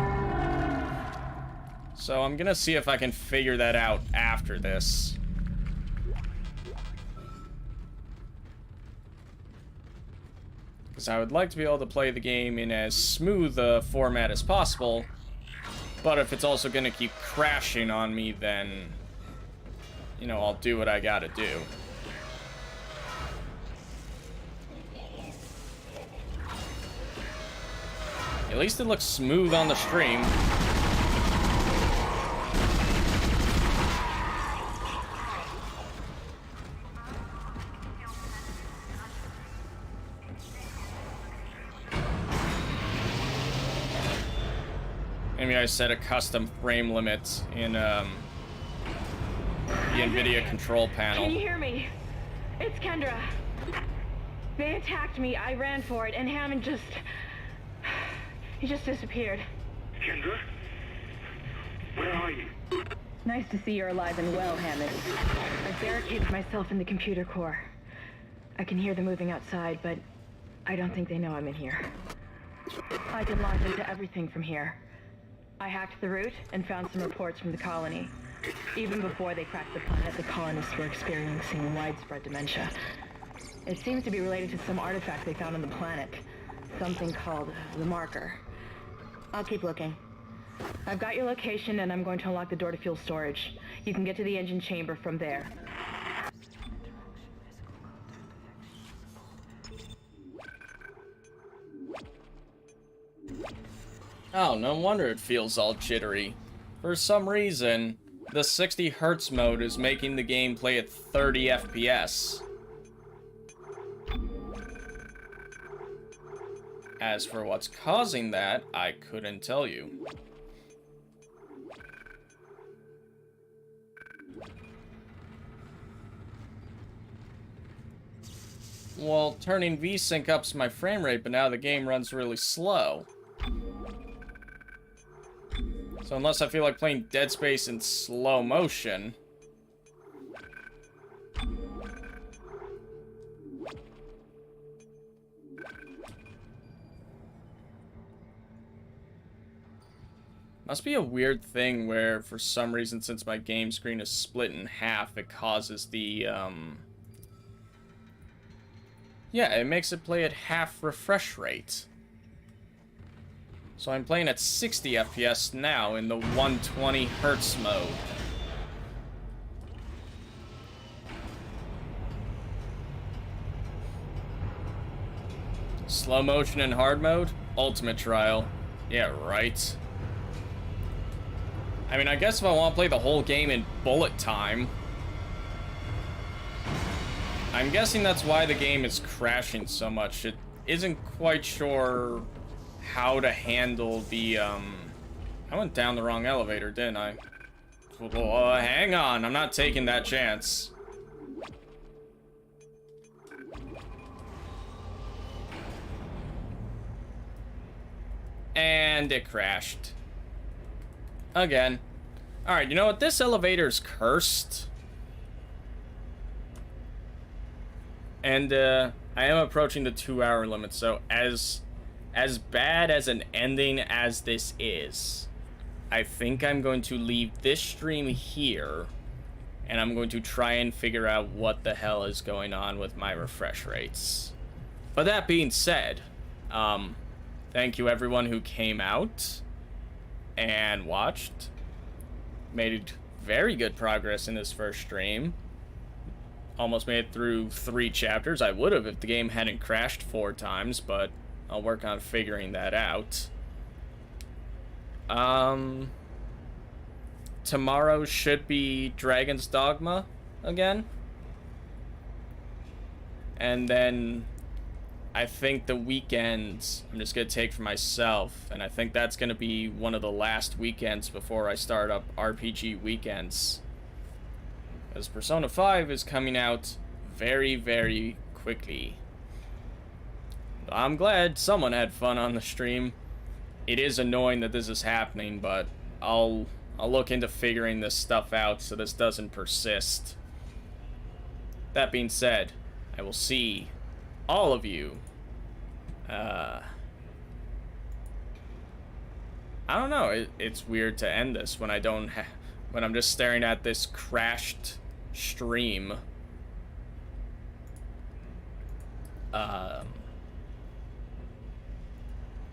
Speaker 1: So I'm gonna see if I can figure that out after this. Because I would like to be able to play the game in as smooth a format as possible, but if it's also gonna keep crashing on me, then, you know, I'll do what I gotta do. At least it looks smooth on the stream. Maybe I set a custom frame limit in the NVIDIA control panel.
Speaker 2: Can you hear me? It's Kendra. They attacked me, I ran for it, and Hammond he just disappeared.
Speaker 7: Kendra? Where are you?
Speaker 2: Nice to see you're alive and well, Hammond. I've barricaded myself in the computer core. I can hear them moving outside, but I don't think they know I'm in here. I can launch into everything from here. I hacked the route and found some reports from the colony. Even before they cracked the planet, the colonists were experiencing widespread dementia. It seems to be related to some artifact they found on the planet. Something called the marker. I'll keep looking. I've got your location and I'm going to unlock the door to fuel storage. You can get to the engine chamber from there.
Speaker 1: Oh, no wonder it feels all jittery. For some reason, the 60 Hz mode is making the game play at 30 FPS. As for what's causing that, I couldn't tell you. Well, turning VSync ups my frame rate, but now the game runs really slow. So unless I feel like playing Dead Space in slow motion... Must be a weird thing where, for some reason, since my game screen is split in half, it causes the Yeah, it makes it play at half refresh rate. So I'm playing at 60 FPS now in the 120 Hertz mode. Slow motion and hard mode? Ultimate trial. Yeah, right. I mean, I guess if I want to play the whole game in bullet time. I'm guessing that's why the game is crashing so much. It isn't quite sure how to handle the, I went down the wrong elevator, didn't I? Hang on, I'm not taking that chance. And it crashed. Again. Alright, you know what? This elevator's cursed. And, I am approaching the 2-hour limit, so as bad as an ending as this is, I think I'm going to leave this stream here, and I'm going to try and figure out what the hell is going on with my refresh rates. But that being said, thank you everyone who came out and watched. Made very good progress in this first stream. Almost made it through 3 chapters. I would have if the game hadn't crashed 4 times, but I'll work on figuring that out. Tomorrow should be Dragon's Dogma again. And then I think the weekends I'm just going to take for myself. And I think that's going to be one of the last weekends before I start up RPG weekends. Because Persona 5 is coming out very, very quickly. I'm glad someone had fun on the stream. It is annoying that this is happening, but I'll look into figuring this stuff out so this doesn't persist. That being said, I will see all of you. I don't know. It's weird to end this when I don't when I'm just staring at this crashed stream.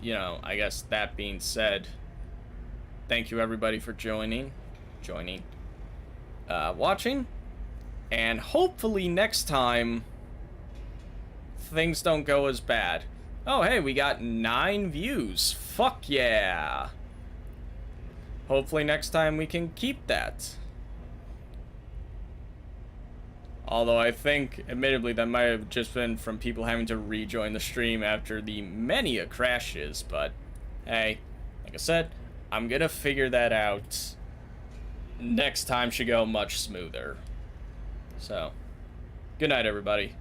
Speaker 1: You know, I guess that being said, thank you everybody for watching, and hopefully next time things don't go as bad. Oh, hey, we got 9 views. Fuck yeah. Hopefully next time we can keep that. Although I think, admittedly, that might have just been from people having to rejoin the stream after the many crashes, but hey, like I said, I'm gonna figure that out. Next time should go much smoother. So, good night, everybody.